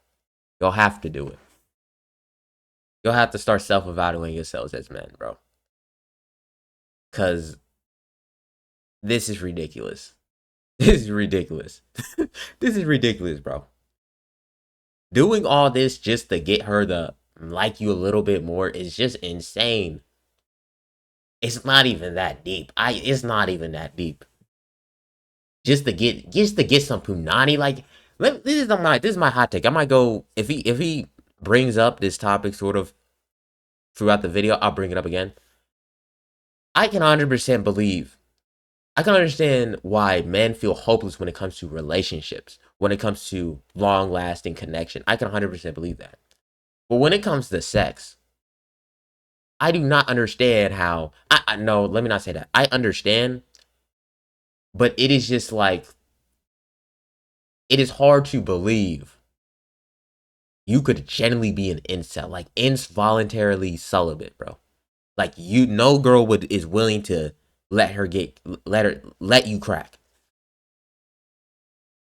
Y'all have to do it. You'll have to start self-evaluating yourselves as men, bro. Cause this is ridiculous. This is ridiculous. This is ridiculous, bro. Doing all this just to get her to like you a little bit more is just insane. It's not even that deep. It's not even that deep. Just to get some punani, like this is my hot take. I might go if he brings up this topic sort of throughout the video, I'll bring it up again. I can 100% believe. I can understand why men feel hopeless when it comes to relationships, when it comes to long-lasting connection. I can 100% believe that. But when it comes to sex, I do not understand how. No, let me not say that. I understand, but it is just like, it is hard to believe you could genuinely be an incel, like involuntarily celibate, bro. Like no girl is willing to let you crack.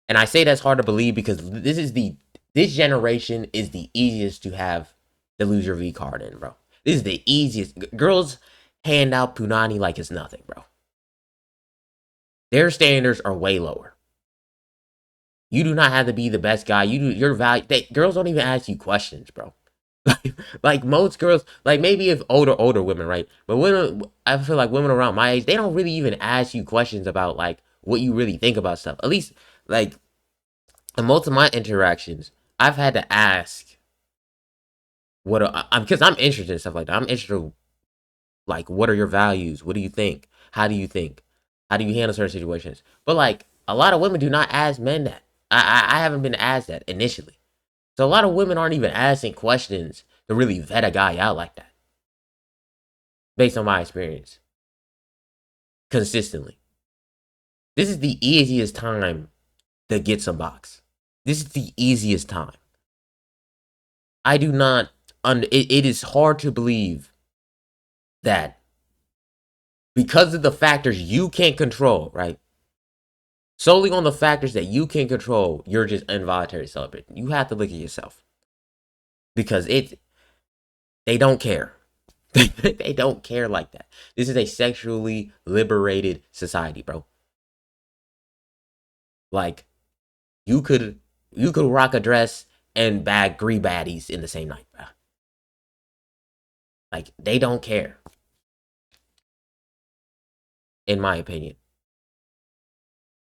And I say that's hard to believe because this generation is the easiest to have the lose your V card in, bro. This is the easiest. Girls hand out punani like it's nothing, bro. Their standards are way lower. You do not have to be the best guy. Your value. Girls don't even ask you questions, bro. Like most girls, like maybe if older women, right? But women, I feel like women around my age, they don't really even ask you questions about like what you really think about stuff. At least like in most of my interactions, I've had to ask because I'm interested in stuff like that. I'm interested, like, what are your values? What do you think? How do you think? How do you handle certain situations? But like a lot of women do not ask men that. I haven't been asked that initially. So a lot of women aren't even asking questions to really vet a guy out like that. Based on my experience. consistently. This is the easiest time to get some box. This is the easiest time. I do not, it is hard to believe that because of the factors you can't control, right? Solely on the factors that you can control, you're just involuntary celibate. You have to look at yourself. Because they don't care. They don't care like that. This is a sexually liberated society, bro. Like, you could rock a dress and bag 3 baddies in the same night, bro. Like, they don't care. In my opinion.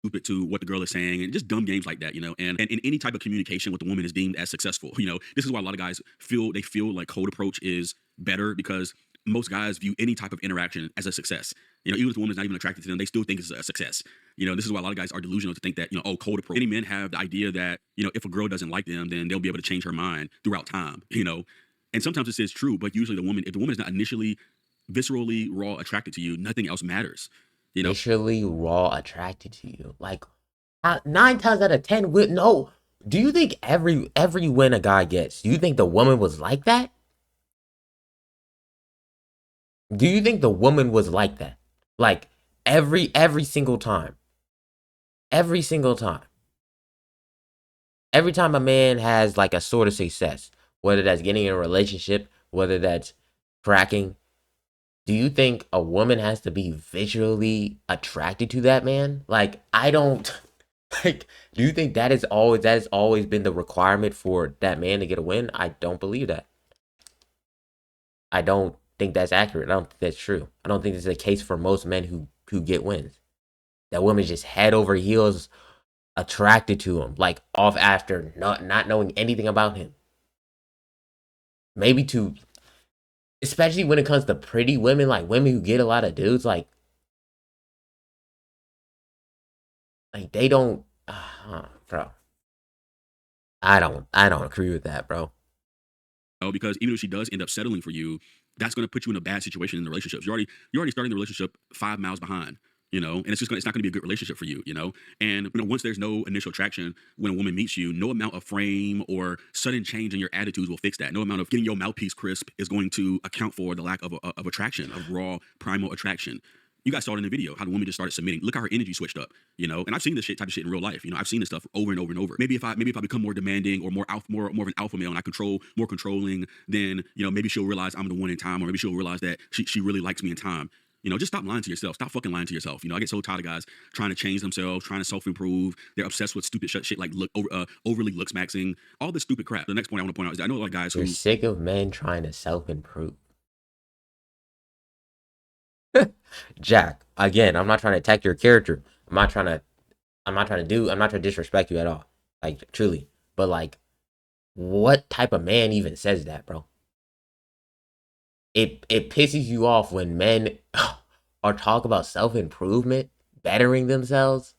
Stupid to what the girl is saying, and just dumb games like that, you know. And in any type of communication with the woman is deemed as successful. You know, this is why a lot of guys feel like cold approach is better, because most guys view any type of interaction as a success. You know, even if the woman's not even attracted to them, they still think it's a success. You know, this is why a lot of guys are delusional to think that, you know, oh, cold approach. Many men have the idea that, you know, if a girl doesn't like them, then they'll be able to change her mind throughout time, you know. And sometimes this is true, but usually if the woman is not initially viscerally raw attracted to you, nothing else matters. You know, Initially raw attracted to you. Like, 9 times out of 10, no. Do you think every win a guy gets, do you think the woman was like that? Do you think the woman was like that? Like, every single time. Every single time. Every time a man has like a sort of success, whether that's getting in a relationship, whether that's cracking, do you think a woman has to be visually attracted to that man? Like, I don't like, do you think that has always been the requirement for that man to get a win? I don't believe that. I don't think that's accurate. I don't think that's true. I don't think this is the case for most men who get wins. That woman's just head over heels attracted to him, like off after not knowing anything about him. Maybe to, especially when it comes to pretty women, like women who get a lot of dudes, like they don't, bro. I don't agree with that, bro. Because even if she does end up settling for you, that's going to put you in a bad situation in the relationship. You're already starting the relationship 5 miles behind, you know, and it's not going to be a good relationship for you, you know. And you know, once there's no initial attraction, when a woman meets you, no amount of frame or sudden change in your attitudes will fix that. No amount of getting your mouthpiece crisp is going to account for the lack of attraction, of raw primal attraction. You guys saw it in the video how the woman just started submitting. Look how her energy switched up, you know. And I've seen this type of shit in real life. You know, I've seen this stuff over and over and over. Maybe if I become more demanding or more of an alpha male, and I more controlling, then, you know, maybe she'll realize I'm the one in time, or maybe she'll realize that she really likes me in time. You know, just stop lying to yourself. Stop fucking lying to yourself. You know, I get so tired of guys trying to change themselves, trying to self-improve. They're obsessed with stupid shit like overly looks maxing, all this stupid crap. The next point I want to point out is that I know a lot of guys You're who sick of men trying to self-improve. Jack, again, I'm not trying to attack your character. I'm not trying to disrespect you at all. Like, truly. But like, what type of man even says that, bro? It pisses you off when men are talk about self-improvement, bettering themselves.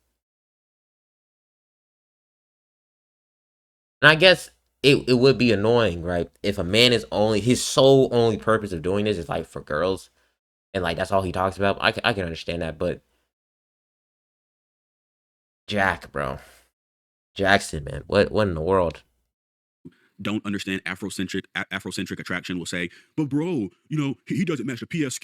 And I guess it would be annoying, right? If a man is his sole only purpose of doing this is like for girls, and like that's all he talks about. I can understand that, but Jack, bro, Jackson, man, what in the world? don't understand Afrocentric attraction will say, but bro, you know, he doesn't match the PS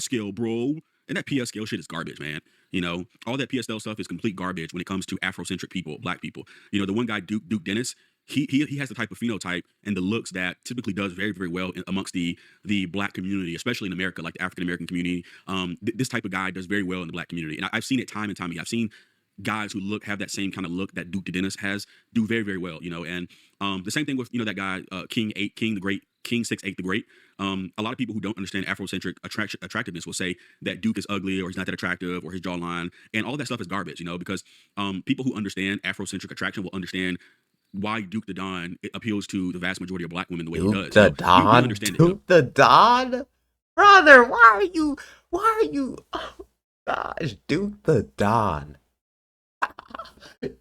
scale, bro. And that PS scale shit is garbage, man. You know, all that PSL stuff is complete garbage when it comes to Afrocentric people, black people. You know, the one guy, Duke Dennis, he has the type of phenotype and the looks that typically does very, very well amongst the black community, especially in America, like the African American community. This type of guy does very well in the black community. And I've seen it time and time again. I've seen guys who have that same kind of look that Duke Dennis has do very, very well, you know. And the same thing with, you know, that guy King 6'8" the Great. A lot of people who don't understand Afrocentric attractiveness will say that Duke is ugly, or he's not that attractive, or his jawline, and all that stuff is garbage, you know, because people who understand Afrocentric attraction will understand why Duke the Don appeals to the vast majority of black women the way Duke he does. the You Don, understand Duke the Don, brother. Why are you? Oh gosh, Duke the Don.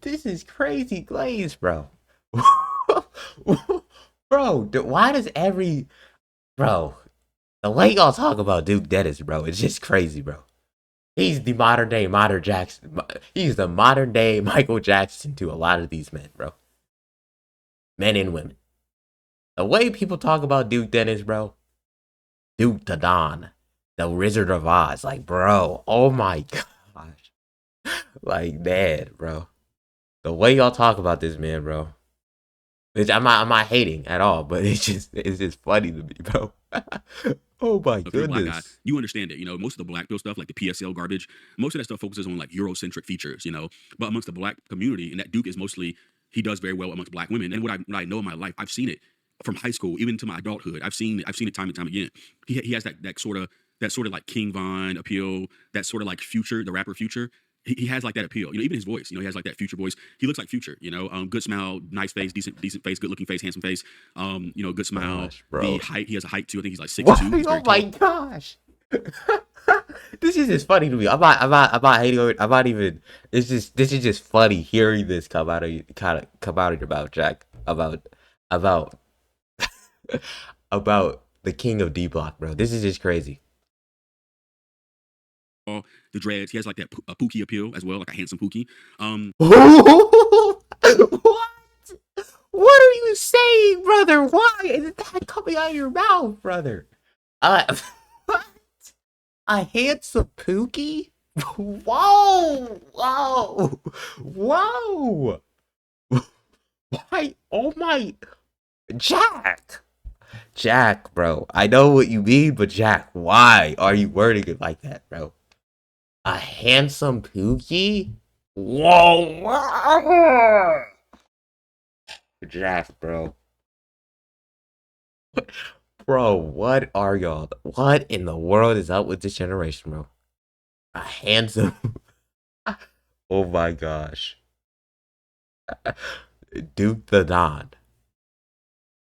This is crazy glaze, bro. Bro, why does bro, the way y'all talk about Duke Dennis, bro, it's just crazy, bro. He's the modern day modern Jackson. He's the modern day Michael Jackson to a lot of these men, bro. Men and women. The way people talk about Duke Dennis, bro. Duke the Don. The Wizard of Oz. Like, bro. Oh my gosh. Like, man, bro. The way y'all talk about this man, bro. I'm not hating at all, but it's just funny to me, bro. Oh my if you're a black guy, goodness. you understand it. You know, most of the black pill stuff, like the PSL garbage, most of that stuff focuses on like Eurocentric features, you know. But amongst the black community, and that Duke is mostly, he does very well amongst black women. And what I know in my life, I've seen it from high school, even to my adulthood. I've seen it time and time again. He has that sort of like King Von appeal, that sort of like Future, the rapper Future. He has like that appeal, you know, even his voice, you know, he has like that Future voice. He looks like Future, you know, good smile, nice face, decent face, good looking face, handsome face, you know, good smile. Gosh, bro. The height, he has a height too. I think he's like 6'2". What? Oh my gosh. This is just funny to me. I'm not hating on it. I'm not even. This is just funny hearing this come out of your mouth, Jack. About about the king of D Block, bro. This is just crazy. The dreads, he has like that Pookie appeal as well, like a handsome Pookie. What? What are you saying, brother? Why is that coming out of your mouth, brother? What? A handsome Pookie? Whoa! Whoa! Whoa! Why? Oh my... Jack, bro. I know what you mean, but Jack, why are you wording it like that, bro? A handsome Pookie? Whoa! Jack, bro. Bro, what are y'all? What in the world is up with this generation, bro? A handsome... Oh my gosh. Duke the Don.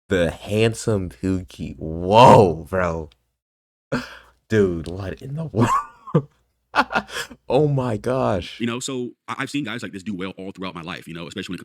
The handsome Pookie. Whoa, bro. Dude, what in the world? Oh my gosh. You know, so I've seen guys like this do well all throughout my life, you know, especially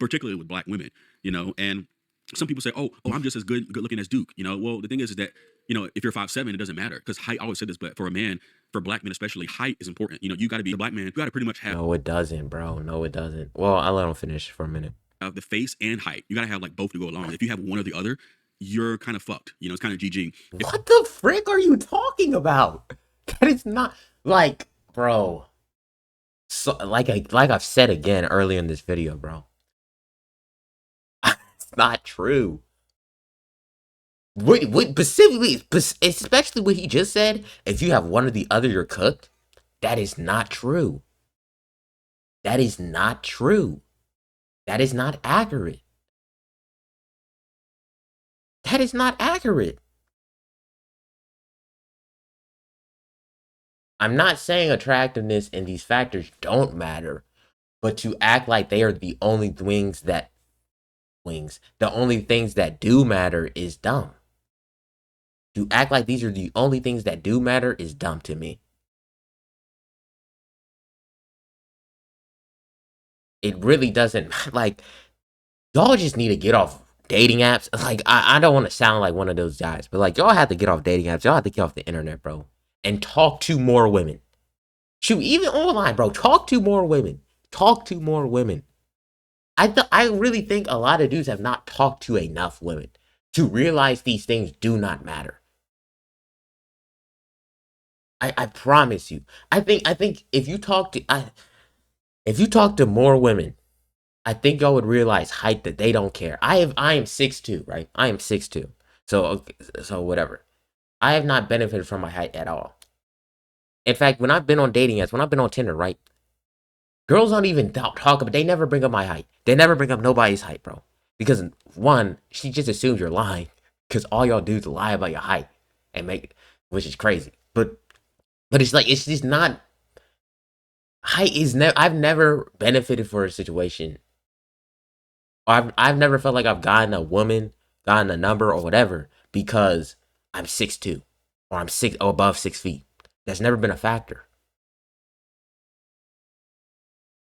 particularly with black women, you know, and some people say, oh, I'm just as good looking as Duke, you know. Well, the thing is that, you know, if you're 5'7", it doesn't matter, because height, I always said this, but for a man, for black men especially, height is important. You know, you got to be a black man, you got to pretty much have... No, it doesn't, bro. No, it doesn't. Well, I'll let him finish for a minute. The face and height. You got to have like both to go along. If you have one or the other, you're kind of fucked. You know, it's kind of GG. What the frick are you talking about? That is not like, bro. So like I've said again earlier in this video, bro. It's not true. What specifically, especially what he just said, if you have one or the other, you're cooked. That is not true. That is not true. That is not accurate. That is not accurate. I'm not saying attractiveness and these factors don't matter, but to act like they are the only the only things that do matter is dumb. To act like these are the only things that do matter is dumb to me. It really doesn't, like, y'all just need to get off dating apps. Like, I don't want to sound like one of those guys, but like, y'all have to get off dating apps. Y'all have to get off the internet, bro, and talk to more women. Shoot, even online, bro, talk to more women. Talk to more women. I really think a lot of dudes have not talked to enough women to realize these things do not matter. I promise you. I think if you talk to more women, I think y'all would realize height that they don't care. I am 6'2", right? I am 6'2". So whatever. I have not benefited from my height at all. In fact, when I've been on dating apps, when I've been on Tinder, right? Girls don't even talk about, they never bring up my height. They never bring up nobody's height, bro. Because one, she just assumes you're lying. Because all y'all do is lie about your height and which is crazy. But it's like, it's just not, height is I've never benefited for a situation. I've never felt like I've gotten a number or whatever because I'm 6'2", or I'm above 6 feet. That's never been a factor.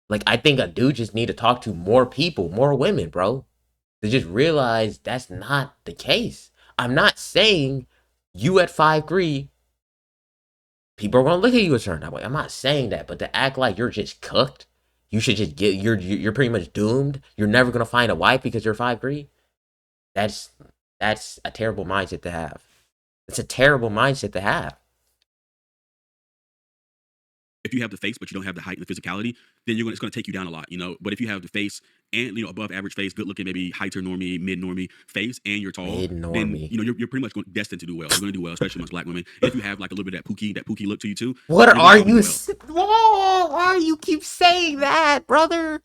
Like, I think a dude just need to talk to more people, more women, bro, to just realize that's not the case. I'm not saying you at 5'3", people are gonna look at you a certain way. I'm not saying that, but to act like you're just cooked, you should just get you're pretty much doomed. You're never gonna find a wife because you're 5'3". That's a terrible mindset to have. It's a terrible mindset to have. If you have the face but you don't have the height and the physicality, then it's going to take you down a lot, But if you have the face and above average face, good looking, maybe height or normie, mid normie face, and you're tall, Mid then normie. you're pretty much destined to do well. You're going to do well, especially amongst black women. And if you have like a little bit of that pookie look to you too, What you're are gonna you? do well. Why do you keep saying that, brother?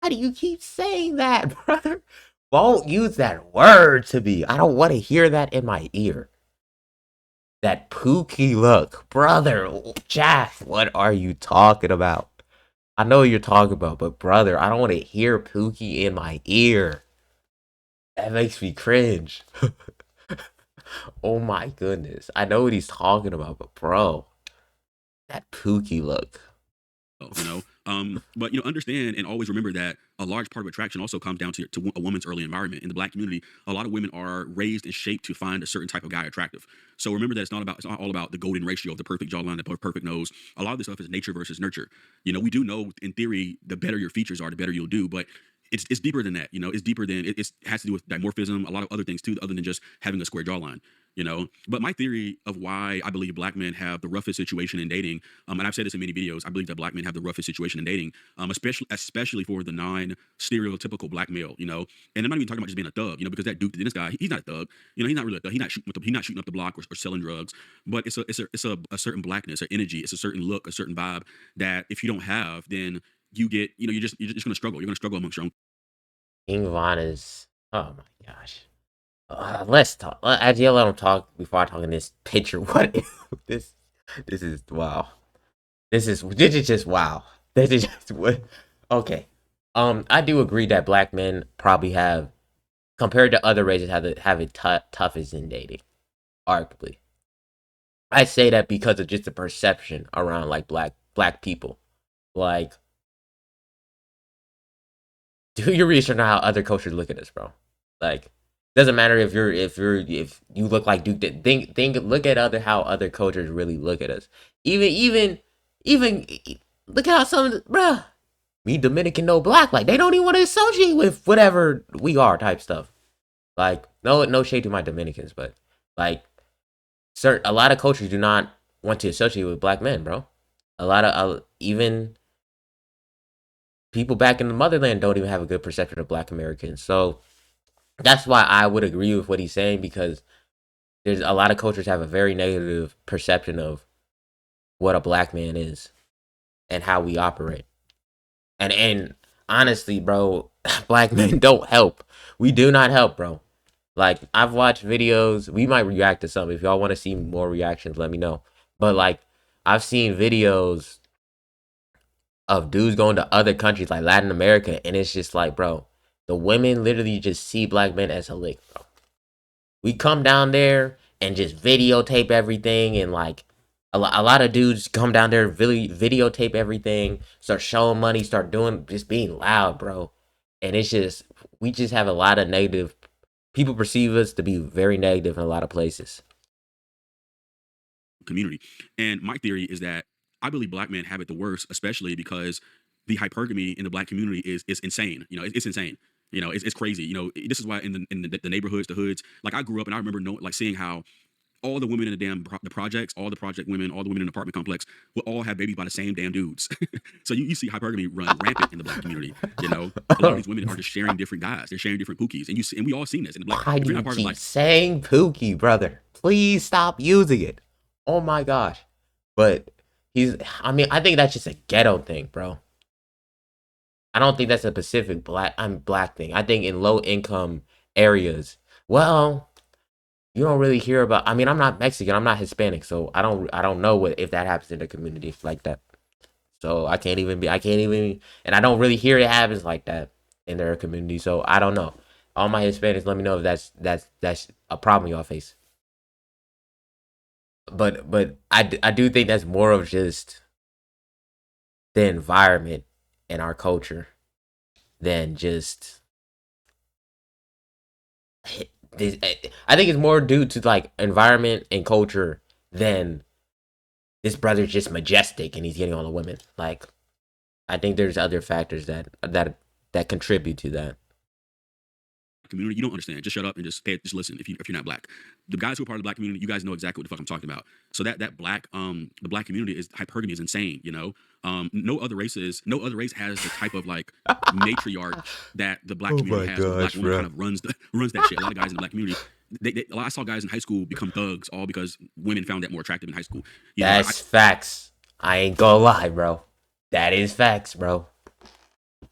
Why do you keep saying that, brother? Won't use that word to me. I don't want to hear that in my ear. That pookie look, brother. Jack, what are you talking about? I know what you're talking about, but brother, I don't want to hear pookie in my ear. That makes me cringe. Oh my goodness. I know what he's talking about, but bro, that pookie look. But understand and always remember that a large part of attraction also comes down to a woman's early environment. In the black community, a lot of women are raised and shaped to find a certain type of guy attractive. So remember that it's not all about the golden ratio of the perfect jawline, the perfect nose. A lot of this stuff is nature versus nurture. We do know in theory the better your features are, the better you'll do, but it's deeper than that. It's deeper than it has to do with dimorphism, a lot of other things too, other than just having a square jawline. But my theory of why I believe black men have the roughest situation in dating, and I've said this in many videos, I believe that black men have the roughest situation in dating, especially for the non-stereotypical black male, and I'm not even talking about just being a thug, because that Duke Dennis guy, he's not a thug, he's not really a thug, he's not shooting up the block or selling drugs, but it's a certain blackness, an energy, it's a certain look, a certain vibe that if you don't have, then you get, you're just gonna struggle. You're gonna struggle amongst your own. King Von is, oh my gosh. Let's talk. Actually, let him talk before I talk in this picture. What is this? This is wow. This is just wow. This is just what. Okay. I do agree that black men probably have, compared to other races, have it toughest in dating, arguably. I say that because of just the perception around like black people. Like, do your research on how other cultures look at us, bro. Like, doesn't matter if you look like Duke. Think look at how other cultures really look at us. Even look at how some, bruh, me Dominican no black, like they don't even want to associate with whatever we are type stuff. Like, no shade to my Dominicans, but like a lot of cultures do not want to associate with black men, bro. A lot of even people back in the motherland don't even have a good perception of black Americans. So that's why I would agree with what he's saying, because there's a lot of cultures have a very negative perception of what a black man is and how we operate. And honestly, bro, black men don't help. We do not help, bro. Like, I've watched videos. We might react to some. If y'all want to see more reactions, let me know. But like, I've seen videos of dudes going to other countries like Latin America, and it's just like, bro, the women literally just see black men as a lick, bro. We come down there and just videotape everything, and like a lot of dudes come down there, videotape everything, start showing money, start doing, just being loud, bro. And it's just, we just have a lot of negative, people perceive us to be very negative in a lot of places. Community. And my theory is that I believe black men have it the worst, especially because the hypergamy in the black community is insane. It's insane. It's crazy. This is why in the neighborhoods, the hoods, like I grew up and I remember seeing how all the women in the projects, all the project women, all the women in the apartment complex would all have babies by the same damn dudes. So you see hypergamy run rampant in the black community. A lot of these women are just sharing different guys. They're sharing different pookies, and we all seen this in the black. Why If do you're you not part of keep like, saying pookie, brother? Please stop using it. Oh my gosh. But I think that's just a ghetto thing, bro. I don't think that's a specific black thing. I think in low income areas, well, you don't really hear about, I'm not Mexican, I'm not Hispanic, so I don't know if that happens in the community like that. So I can't even, and I don't really hear it happens like that in their community. So I don't know. All my Hispanics, let me know if that's a problem y'all face. But I do think that's more of just the environment and our culture than just this. I think it's more due to like environment and culture than this brother's just majestic and he's getting all the women. Like, I think there's other factors that contribute to that. Community, you don't understand. Just shut up and just listen. If you're not black, the guys who are part of the black community, you guys know exactly what the fuck I'm talking about. So that black the black community is hypergamy is insane. You know, no other race has the type of like matriarch that the black community has. The black woman kind of runs that shit. A lot of guys in the black community. I saw guys in high school become thugs all because women found that more attractive in high school. You know, That's facts. I ain't gonna lie, bro. That is facts, bro.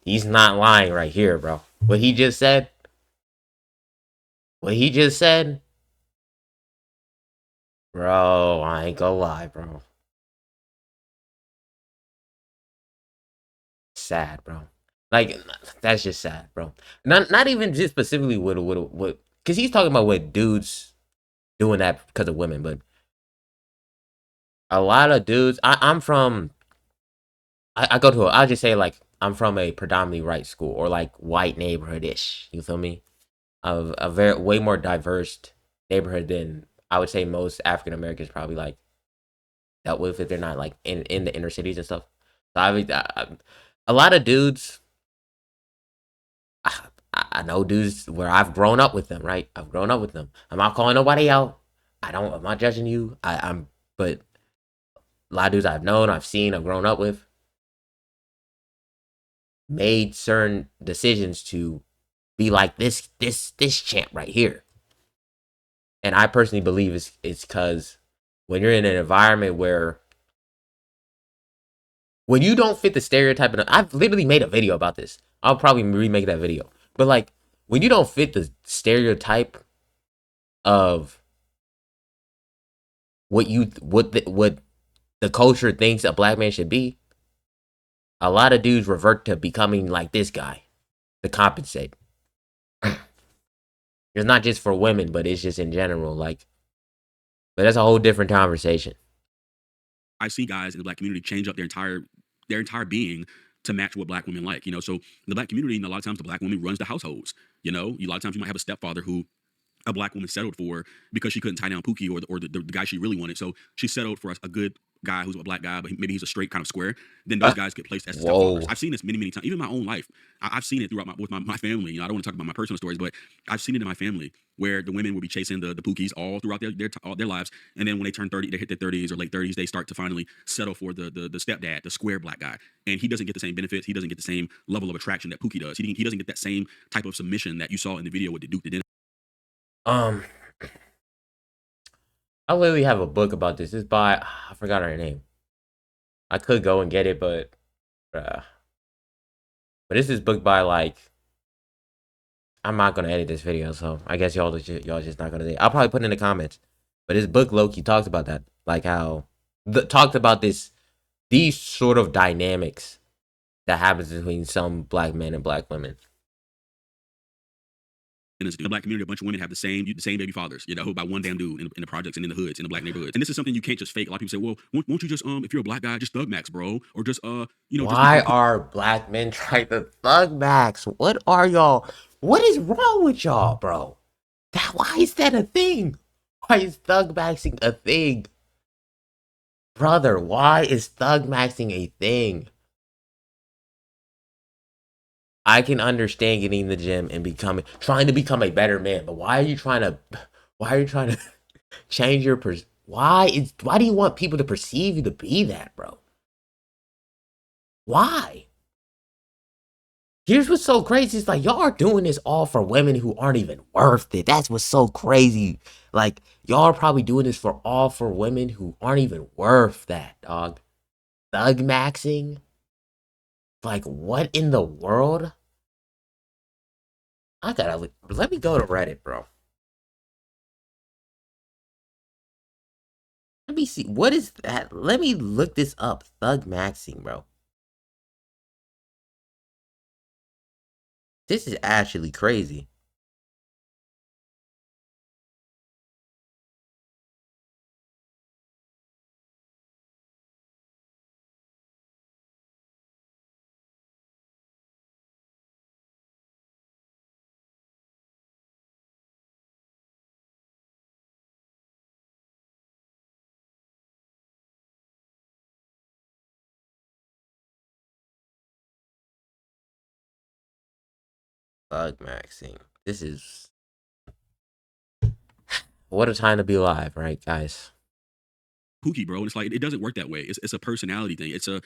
He's not lying right here, bro. What he just said. Bro, I ain't gonna lie, bro. Sad, bro. Like, that's just sad, bro. Not even just specifically what, because he's talking about what dudes doing that because of women, but a lot of dudes. I'm from. I go to. I'll just say like I'm from a predominantly white school or like white neighborhood ish. You feel me? Of a very way more diverse neighborhood than I would say most African Americans probably like dealt with if they're not like in the inner cities and stuff. So a lot of dudes. I know dudes where I've grown up with them, right? I've grown up with them. I'm not calling nobody out. I'm not judging you. But a lot of dudes I've known, I've seen, I've grown up with, made certain decisions to be like this champ right here. And I personally believe it's because when you're in an environment where when you don't fit the stereotype, and I've literally made a video about this. I'll probably remake that video. But like when you don't fit the stereotype of what the culture thinks a black man should be, a lot of dudes revert to becoming like this guy to compensate. It's not just for women, but it's just in general. Like, but that's a whole different conversation. I see guys in the black community change up their entire being to match what black women like. You know, so in the black community, a lot of times the black woman runs the households. You know, a lot of times you might have a stepfather who a black woman settled for because she couldn't tie down Pookie or the guy she really wanted. So she settled for a good guy who's a black guy, but maybe he's a straight kind of square. Then those guys get placed as stepfathers. I've seen this many, many times, even in my own life. I've seen it throughout my family. You know, I don't want to talk about my personal stories, but I've seen it in my family where the women will be chasing the Pookies all throughout their lives. And then when they turn 30, they hit their 30s or late 30s, they start to finally settle for the stepdad, the square black guy. And he doesn't get the same benefits. He doesn't get the same level of attraction that Pookie does. He doesn't get that same type of submission that you saw in the video with the Duke the Dennis. I literally have a book about this. It's by I forgot her name. I could go and get it, but this is book by like I'm not gonna edit this video, so I guess y'all just not gonna. I'll probably put it in the comments. But his book Loki talks about that, like how talked about these sort of dynamics that happens between some black men and black women. In the black community, a bunch of women have the same baby fathers, you know, by one damn dude in the projects and in the hoods, in the black neighborhoods. And this is something you can't just fake. A lot of people say, well, won't you just, if you're a black guy, just thug max, bro. Or just, you know. Why are black men trying to thug max? What is wrong with y'all, bro? Why is that a thing? Why is thug maxing a thing? Brother, why is thug maxing a thing? I can understand getting in the gym and trying to become a better man, but why are you trying to change your why do you want people to perceive you to be that, bro? Why? Here's what's so crazy. It's like y'all are doing this all for women who aren't even worth it. That's what's so crazy. Like y'all are probably doing this for women who aren't even worth that, dog. Thug maxing? Like what in the world? Let me go to Reddit, bro. Let me see. What is that? Let me look this up. Thug maxing, bro. This is actually crazy. Thug maxing. This is what a time to be alive, right, guys? Pookie, bro. And it's like it doesn't work that way. It's a personality thing. It's a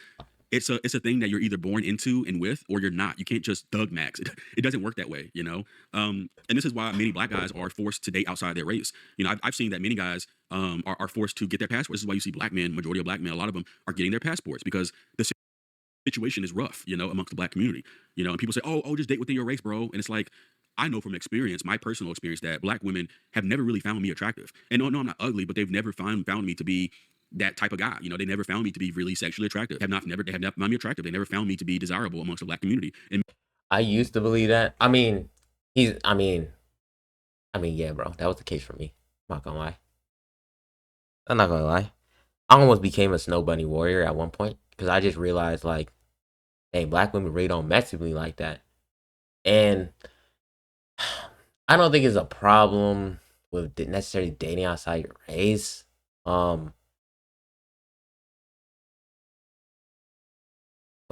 thing that you're either born into and with, or you're not. You can't just thug max. It doesn't work that way, you know. And this is why many black guys are forced to date outside their race. You know, I've seen that many guys are forced to get their passports. This is why you see black men, majority of black men, a lot of them are getting their passports because the situation is rough, you know, amongst the black community. You know, and people say, oh, just date within your race, bro. And it's like, I know from experience, my personal experience, that black women have never really found me attractive. And no, I'm not ugly, but they've never found me to be that type of guy. You know, they never found me to be really sexually attractive. They have never found me attractive. They never found me to be desirable amongst the black community. And I used to believe that. I mean, yeah, bro. That was the case for me. I'm not gonna lie. I'm not gonna lie. I almost became a snow bunny warrior at one point because I just realized, like, hey, black women really don't mess with me like that. And I don't think it's a problem with necessarily dating outside your race. But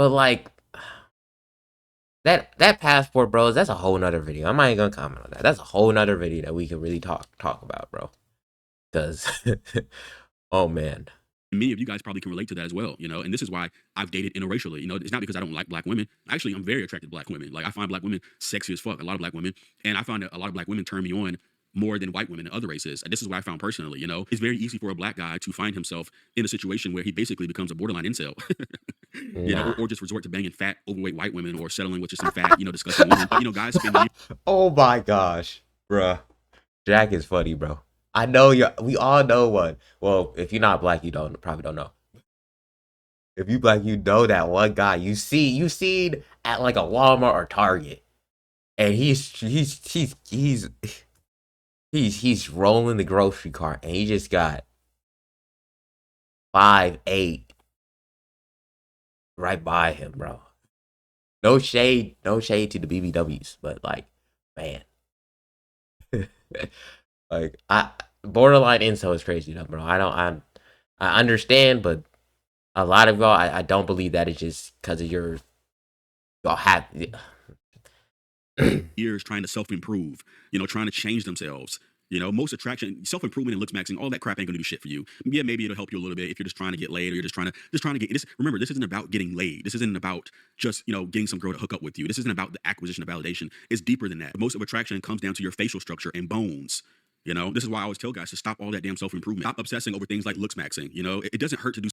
like that passport, bros, that's a whole nother video. I'm not even gonna comment on that. That's a whole nother video that we could really talk about, bro. Cause oh man. many of you guys probably can relate to that as well, you know. And this is why I've dated interracially. You know, it's not because I don't like black women. Actually, I'm very attracted to black women. Like I find black women sexy as fuck. A lot of black women, and I find that a lot of black women turn me on more than white women and other races. And this is what I found personally. You know, it's very easy for a black guy to find himself in a situation where he basically becomes a borderline incel. You know, or just resort to banging fat, overweight white women, or settling with just some fat, you know, disgusting women. But you know, guys spend the Oh my gosh, bruh. Jack is funny, bro. I know we all know one. Well, if you're not black, you probably don't know. If you black, you know that one guy you seen at like a Walmart or Target, and he's rolling the grocery cart, and he just got 5'8" right by him, bro. No shade to the BBWs, but like, man, like borderline incel is crazy though, bro. I understand, but a lot of y'all, I don't believe that it's just because of y'all have years trying to self-improve, you know, trying to change themselves. You know, most attraction, self-improvement and looks maxing, all that crap ain't gonna do shit for you. Yeah, maybe it'll help you a little bit if you're just trying to get laid, or you're just trying to get this. Remember, this isn't about getting laid. This isn't about just, you know, getting some girl to hook up with you. This isn't about the acquisition of validation. It's deeper than that. Most of attraction comes down to your facial structure and bones. You know, this is why I always tell guys to stop all that damn self-improvement. Stop obsessing over things like looks maxing. You know, it doesn't hurt to do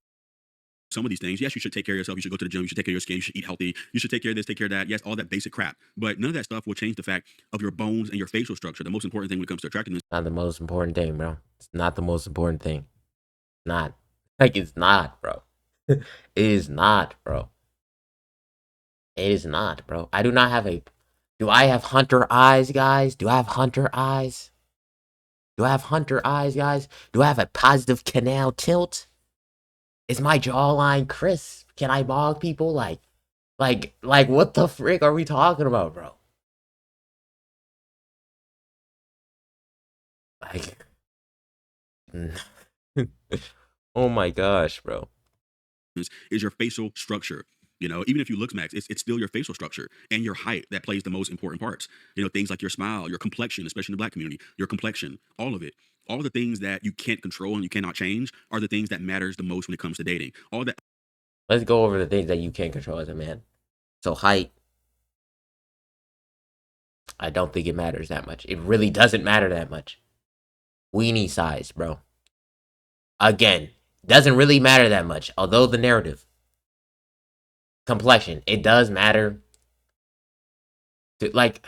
some of these things. Yes, you should take care of yourself. You should go to the gym. You should take care of your skin. You should eat healthy. You should take care of this, take care of that. Yes, all that basic crap. But none of that stuff will change the fact of your bones and your facial structure. The most important thing when it comes to attractiveness. Not the most important thing, bro. It's not the most important thing. Not. Like, it's not, bro. It is not, bro. It is not, bro. I do not have do I have hunter eyes, guys? Do I have hunter eyes? Do I have hunter eyes, guys? Do I have a positive canal tilt? Is my jawline crisp? Can I mog people? Like, what the frick are we talking about, bro? Like, oh my gosh, bro. Is your facial structure. You know, even if you look max, it's still your facial structure and your height that plays the most important parts. You know, things like your smile, your complexion, especially in the black community, your complexion, all of it. All the things that you can't control and you cannot change are the things that matters the most when it comes to dating. All that. Let's go over the things that you can't control as a man. So height, I don't think it matters that much. It really doesn't matter that much. Weenie size, bro. Again, doesn't really matter that much. Although the narrative. Complexion, it does matter. Like,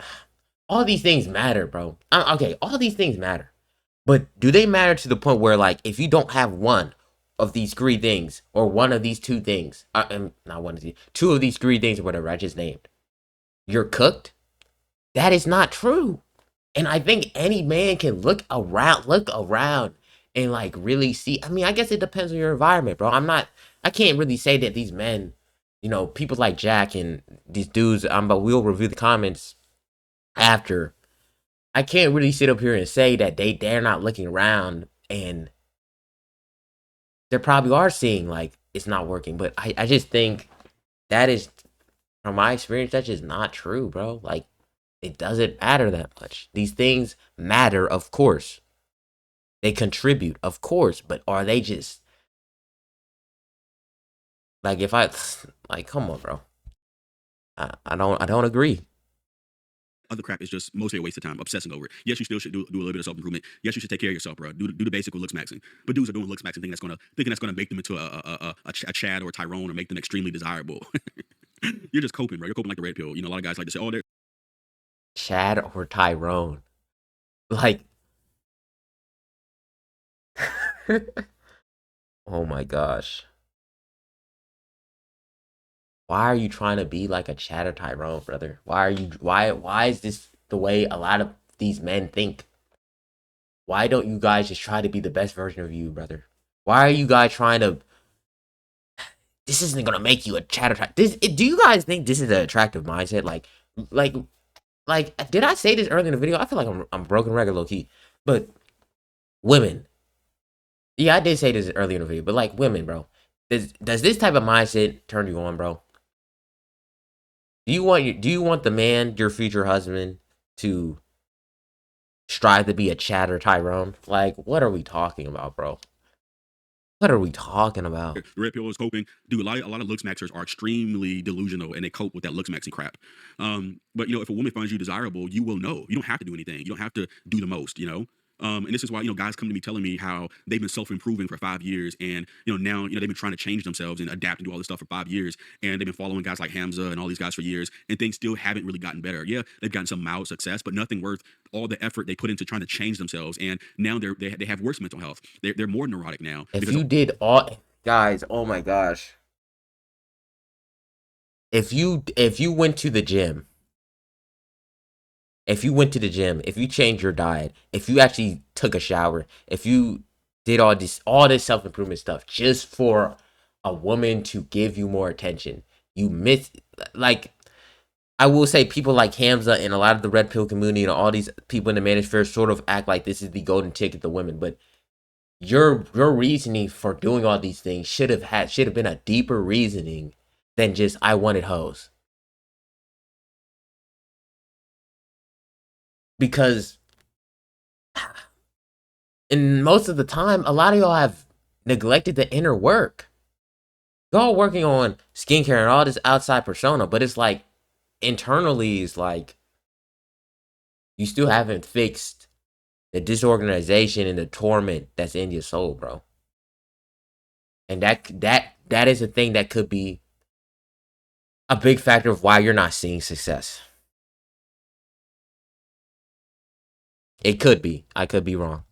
all these things matter, bro. Okay, all these things matter. But do they matter to the point where, like, if you don't have one of these three things, or one of these two things, not one of these, two of these three things, or whatever I just named, you're cooked? That is not true. And I think any man can look around and like really see. I mean, I guess it depends on your environment, bro. I can't really say that these men, you know, people like Jack and these dudes, but we'll review the comments after. I can't really sit up here and say that they're not looking around and they probably are seeing like it's not working. But I just think that is, from my experience, that's just not true, bro. Like, It doesn't matter that much. These things matter, of course. They contribute, of course, but are they just like if I like come on, bro. I don't agree. Other crap is just mostly a waste of time, obsessing over it. Yes, you still should do a little bit of self improvement. Yes, you should take care of yourself, bro. Do the basic with looks maxing. But dudes are doing looks maxing thinking that's gonna make them into a Chad or a Tyrone or make them extremely desirable. You're just coping, bro. You're coping like the red pill. You know, a lot of guys like to say, "Oh, they're Chad or Tyrone. Like oh my gosh. Why are you trying to be like a Chad or Tyrone, brother? Why is this the way a lot of these men think? Why don't you guys just try to be the best version of you, brother? Why are you guys trying to this isn't gonna make you a Chad or Tyrone? Do you guys think this is an attractive mindset? Like did I say this earlier in the video? I feel like I'm broken record low key. But women. Yeah, I did say this earlier in the video, but like women, bro. Does this type of mindset turn you on, bro? Do you want the man, your future husband, to strive to be a Chad or Tyrone? Like, what are we talking about, bro? What are we talking about? The red pill is coping. Dude, a lot of looks maxers are extremely delusional and they cope with that looks maxing crap. But you know, if a woman finds you desirable, you will know. You don't have to do anything. You don't have to do the most, you know? And this is why, you know, guys come to me telling me how they've been self-improving for 5 years. And, you know, now, you know, they've been trying to change themselves and adapt and do all this stuff for 5 years. And they've been following guys like Hamza and all these guys for years. And things still haven't really gotten better. Yeah, they've gotten some mild success, but nothing worth all the effort they put into trying to change themselves. And now they have worse mental health. They're more neurotic now. If you did all guys, oh my gosh. If you went to the gym, if you changed your diet, if you actually took a shower, if you did all this self-improvement stuff just for a woman to give you more attention, you miss, like, I will say people like Hamza and a lot of the red pill community and all these people in the manosphere sort of act like this is the golden ticket to women, but your reasoning for doing all these things should have been a deeper reasoning than just I wanted hoes. Because and most of the time, a lot of y'all have neglected the inner work. Y'all working on skincare and all this outside persona, but it's like internally is like you still haven't fixed the disorganization and the torment that's in your soul, bro. And that is a thing that could be a big factor of why you're not seeing success. It could be. I could be wrong.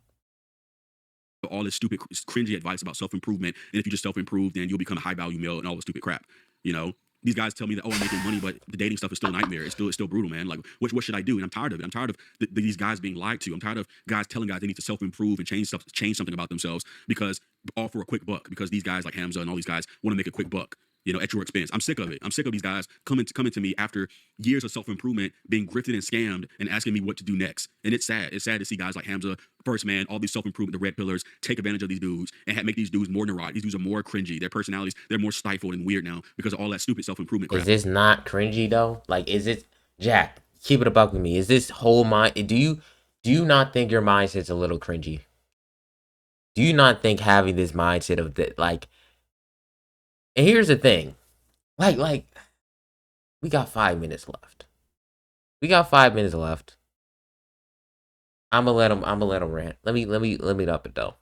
All this stupid, cringy advice about self-improvement. And if you just self-improve, then you'll become a high-value male and all the stupid crap. You know, these guys tell me that, oh, I'm making money, but the dating stuff is still a nightmare. It's still brutal, man. Like, what should I do? And I'm tired of it. I'm tired of these guys being lied to. I'm tired of guys telling guys they need to self-improve and change something about themselves because all for a quick buck. Because these guys like Hamza and all these guys want to make a quick buck, you know, at your expense. I'm sick of it. I'm sick of these guys coming to me after years of self-improvement, being grifted and scammed and asking me what to do next. And it's sad. It's sad to see guys like Hamza, First Man, all these self-improvement, the red pillars, take advantage of these dudes and make these dudes more neurotic. These dudes are more cringy. Their personalities, they're more stifled and weird now because of all that stupid self-improvement crap. Is this not cringy though? Like, is it, Jack, keep it a buck with me. Is this whole mind, do you not think your mindset's a little cringy? Do you not think having this mindset of that, like, and here's the thing, like, we got 5 minutes left. I'm gonna let him rant. Let me up it though.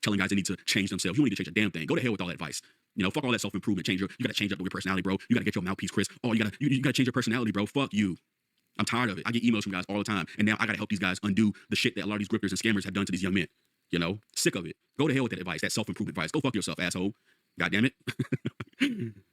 Telling guys they need to change themselves. You don't need to change a damn thing. Go to hell with all that advice. You know, fuck all that self-improvement. You gotta change up your personality, bro. You gotta get your mouthpiece, Chris. Oh, you gotta change your personality, bro. Fuck you. I'm tired of it. I get emails from guys all the time, and now I gotta help these guys undo the shit that a lot of these grifters and scammers have done to these young men. You know, sick of it. Go to hell with that advice, that self-improvement advice. Go fuck yourself, asshole. God damn it.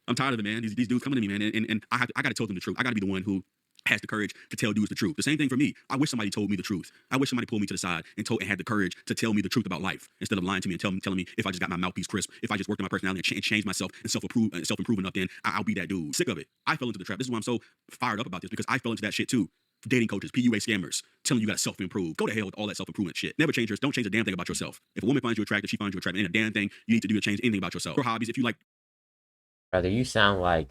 I'm tired of it, man. These dudes coming to me, man, and I gotta tell them the truth. I gotta be the one who has the courage to tell dudes the truth. The same thing for me. I wish somebody told me the truth. I wish somebody pulled me to the side and had the courage to tell me the truth about life instead of lying to me and telling me if I just got my mouthpiece crisp, if I just worked on my personality and changed myself and self-improving up, then I'll be that dude. Sick of it. I fell into the trap. This is why I'm so fired up about this, because I fell into that shit too. Dating coaches, PUA scammers, telling you gotta self-improve. Go to hell with all that self-improvement shit. Never change yours. Don't change a damn thing about yourself. If a woman finds you attractive, she finds you attractive. Ain't a damn thing you need to do to change anything about yourself. Your hobbies, if you like. Brother, you sound like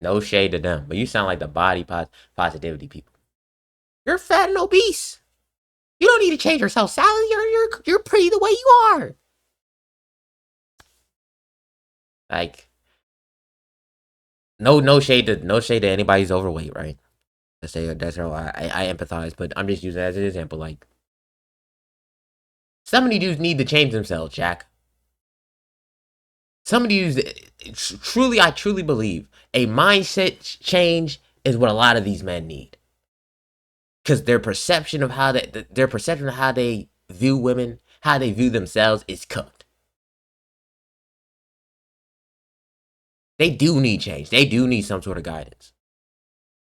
No shade to them, but you sound like the body positivity people. You're fat and obese. You don't need to change yourself, Sally. You're pretty the way you are. Like, no shade to anybody who's overweight, right? That's how I empathize, but I'm just using it as an example. Like, some of these dudes need to change themselves, Jack. Some of these, I truly believe a mindset change is what a lot of these men need, because their perception of how they view women, how they view themselves, is cooked. They do need change. They do need some sort of guidance.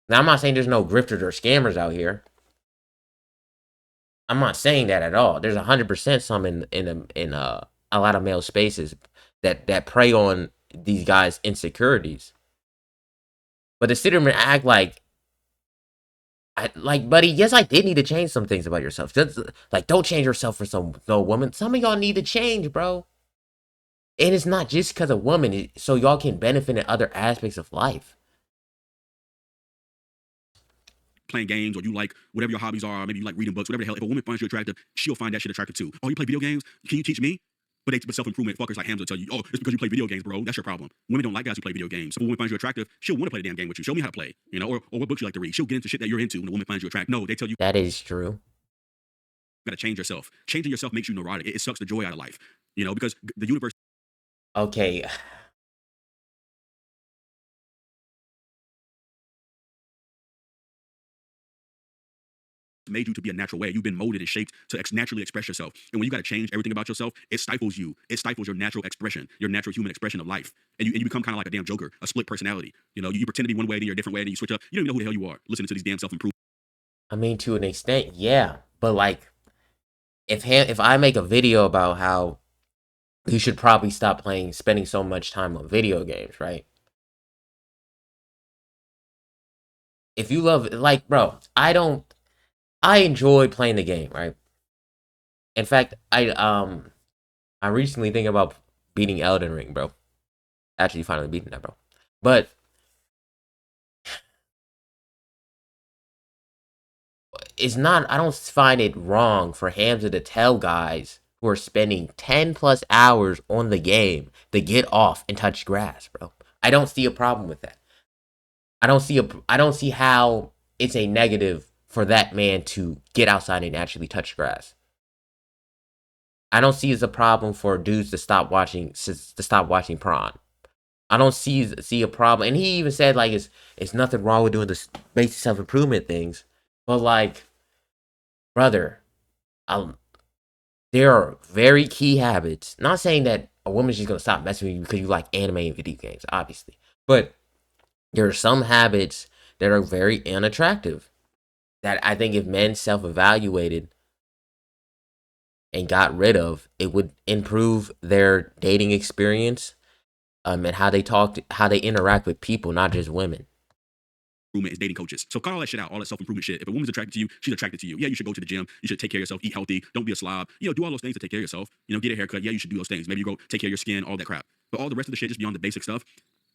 Now, I'm not saying there's no grifters or scammers out here. I'm not saying that at all. There's 100% some in a lot of male spaces that prey on these guys' insecurities. But to sit there and act like, buddy, yes, I did need to change some things about yourself. Just, like, don't change yourself for no woman. Some of y'all need to change, bro. And it's not just because of woman, so y'all can benefit in other aspects of life. Playing games, or you like whatever your hobbies are, maybe you like reading books, whatever the hell. If a woman finds you attractive, she'll find that shit attractive too. Oh, you play video games? Can you teach me? But self-improvement fuckers like Hamza will tell you, oh, it's because you play video games, bro. That's your problem. Women don't like guys who play video games. If a woman finds you attractive, she'll want to play the damn game with you. Show me how to play, you know, or what books you like to read. She'll get into shit that you're into when a woman finds you attractive. No, they tell you That is true. you gotta change yourself. Changing yourself makes you neurotic. It sucks the joy out of life, you know, because the universe Okay. made you to be a natural way. You've been molded and shaped to naturally express yourself. And when you got to change everything about yourself, it stifles you. It stifles your natural expression, your natural human expression of life. And you become kind of like a damn Joker, a split personality. You know, you pretend to be one way, then you're a different way, and then you switch up. You don't even know who the hell you are listening to these damn self-improvement. I mean, to an extent, yeah. But like, if I make a video about how you should probably stop spending so much time on video games, right? If you love, like, bro, I enjoy playing the game, right? In fact, I'm recently thinking about beating Elden Ring, bro. Actually, finally beating that, bro. But it's not. I don't find it wrong for Hamza to tell guys who are spending 10+ hours on the game to get off and touch grass, bro. I don't see a problem with that. I don't see how it's a negative for that man to get outside and actually touch grass. I don't see it as a problem for dudes to stop watching porn. I don't see a problem. And he even said, like, it's nothing wrong with doing the basic self-improvement things. But, like, brother, there are very key habits. Not saying that a woman's just gonna stop messing with you because you like anime and video games, obviously. But there are some habits that are very unattractive that I think if men self-evaluated and got rid of, it would improve their dating experience, and how they interact with people, not just women. Is dating coaches. So cut all that shit out, all that self-improvement shit. If a woman's attracted to you, she's attracted to you. Yeah, you should go to the gym. You should take care of yourself, eat healthy, don't be a slob. You know, do all those things to take care of yourself. You know, get a haircut. Yeah, you should do those things. Maybe you go take care of your skin, all that crap. But all the rest of the shit, just beyond the basic stuff,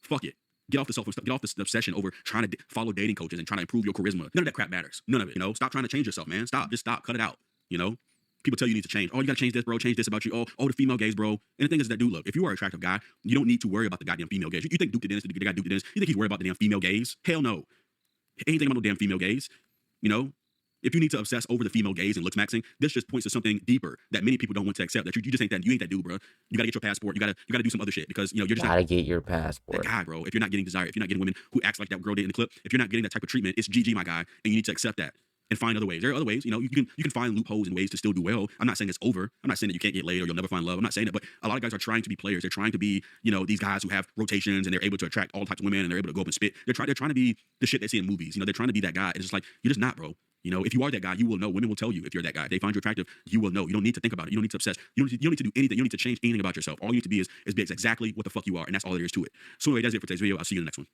fuck it. Get off the obsession over trying to follow dating coaches and trying to improve your charisma. None of that crap matters. None of it. You know, stop trying to change yourself, man. Stop. Just stop. Cut it out. You know, people tell you need to change. Oh, you gotta change this, bro. Change this about you. Oh, the female gaze, bro. And the thing is that, dude, look, if you are an attractive guy, you don't need to worry about the goddamn female gaze. You think Duke the Dentist, the guy Duke the Dentist, you think he's worried about the damn female gaze? Hell no. Anything about no damn female gaze. You know, if you need to obsess over the female gaze and looks maxing, this just points to something deeper that many people don't want to accept. That you just ain't that. You ain't that dude, bro. You gotta get your passport. You gotta do some other shit, because you know you're just gotta get your passport. That guy, bro. If you're not getting desire, if you're not getting women who acts like that girl did in the clip, if you're not getting that type of treatment, it's GG, my guy, and you need to accept that and find other ways. There are other ways. You know, you can find loopholes and ways to still do well. I'm not saying it's over. I'm not saying that you can't get laid or you'll never find love. I'm not saying that, but a lot of guys are trying to be players. They're trying to be, you know, these guys who have rotations and they're able to attract all types of women and they're able to go up and spit. They're trying to be the shit they see in movies. You know, they're trying to be that guy. It's just like, you're just not, bro. You know, if you are that guy, you will know. Women will tell you if you're that guy. If they find you attractive, you will know. You don't need to think about it. You don't need to obsess. You don't need to do anything. You don't need to change anything about yourself. All you need to be is be exactly what the fuck you are, and that's all there is to it. So anyway, that's it for today's video. I'll see you in the next one.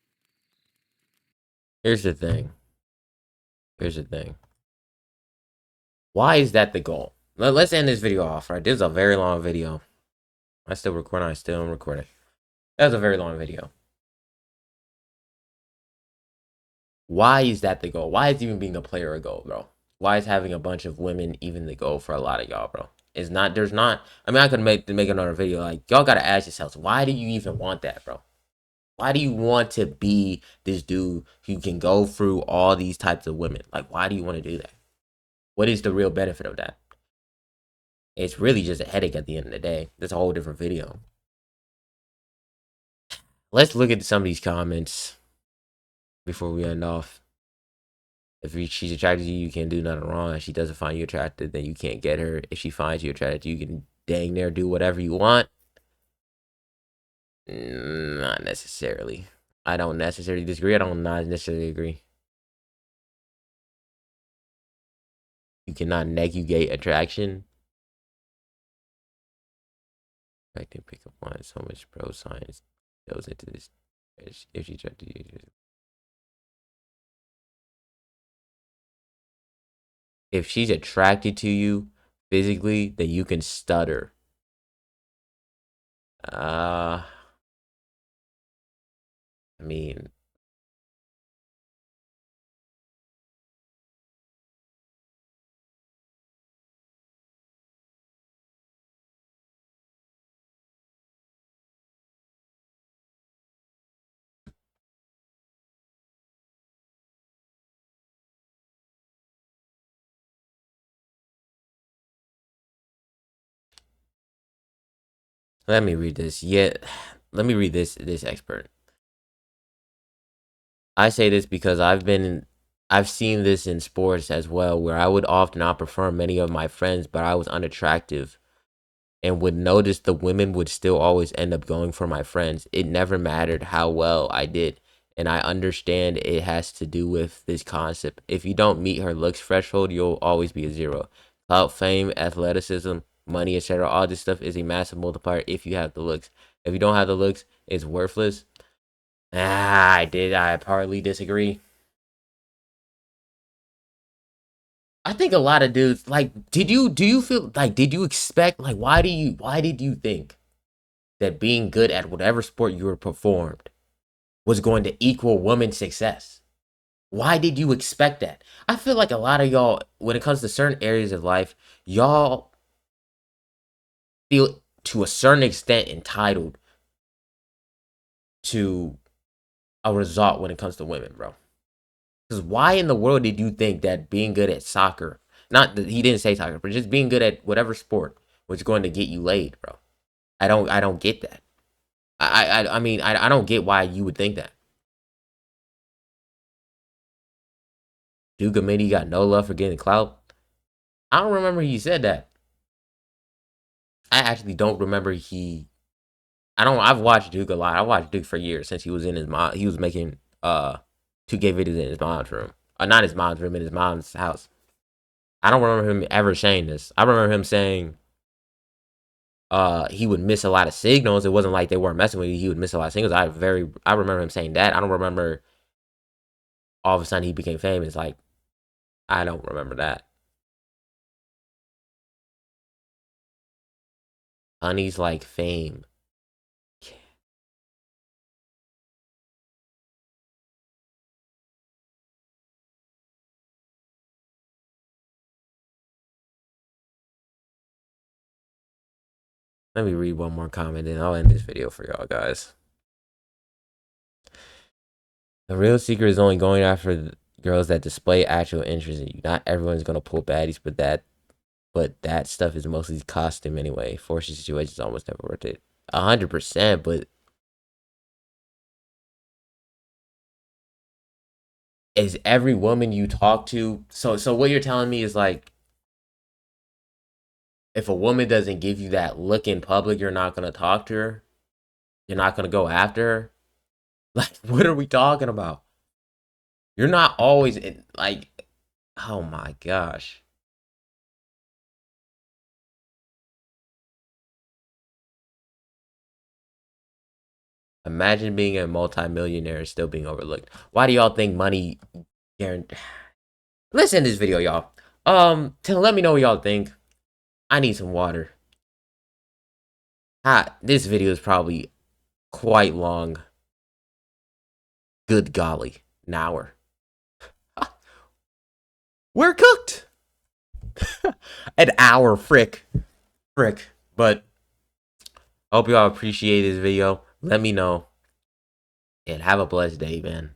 Here's the thing. Why is that the goal? Let's end this video off, right? This is a very long video. I still am recording. That was a very long video. Why is that the goal? Why is even being a player a goal, bro? Why is having a bunch of women even the goal for a lot of y'all, bro? It's not. There's not. I mean, I could make another video. Like, y'all gotta ask yourselves, why do you even want that, bro? Why do you want to be this dude who can go through all these types of women? Like, why do you want to do that? What is the real benefit of that? It's really just a headache at the end of the day. That's a whole different video. Let's look at some of these comments before we end off. If she's attracted to you, you can't do nothing wrong. If she doesn't find you attractive, then you can't get her. If she finds you attractive, you can dang near do whatever you want. Not necessarily. I don't necessarily disagree. I don't not necessarily agree. You cannot negate attraction. I can pick up on so much pro science goes into this. If she tried to use it. If she's attracted to you physically, then you can stutter. I mean, let me read this. Let me read this expert. I say this because I've seen this in sports as well, where I would often outperform many of my friends, but I was unattractive and would notice the women would still always end up going for my friends. It never mattered how well I did. And I understand it has to do with this concept. If you don't meet her looks threshold, you'll always be a zero. Clout, fame, athleticism, money, etc. All this stuff is a massive multiplier if you have the looks. If you don't have the looks, it's worthless. I partly disagree. I think a lot of dudes like do you feel like did you expect like why did you think that being good at whatever sport you were performed was going to equal women's success? Why did you expect that? I feel like a lot of y'all, when it comes to certain areas of life, y'all feel to a certain extent entitled to a result when it comes to women, bro. Because why in the world did you think that being good at soccer, not that he didn't say soccer, but just being good at whatever sport was going to get you laid, bro? I don't get that. I mean, I don't get why you would think that. Duke Amini got no love for getting clout. I don't remember he said that. I actually don't remember he. I don't. I've watched Duke a lot. I watched Duke for years since he was in his mom. He was making 2K videos in his mom's room. Not his mom's room, in his mom's house. I don't remember him ever saying this. I remember him saying he would miss a lot of signals. It wasn't like they weren't messing with you. He would miss a lot of signals. I remember him saying that. I don't remember all of a sudden he became famous. Like, I don't remember that. Honey's like fame. Let me read one more comment and I'll end this video for y'all guys. The real secret is only going after girls that display actual interest in you. Not everyone's gonna pull baddies, but that stuff is mostly costume anyway. Forcing situations almost never worth it. 100%, but is every woman you talk to so what you're telling me is like if a woman doesn't give you that look in public, you're not gonna talk to her? You're not gonna go after her? Like, what are we talking about? You're not always in, like, oh my gosh. Imagine being a multimillionaire and still being overlooked. Why do y'all think money guaranteed? Listen to this video, y'all. Let me know what y'all think. I need some water. This video is probably quite long. Good golly, an hour. we're cooked. An hour, frick. But I hope y'all appreciate this video. Let me know. And have a blessed day, man.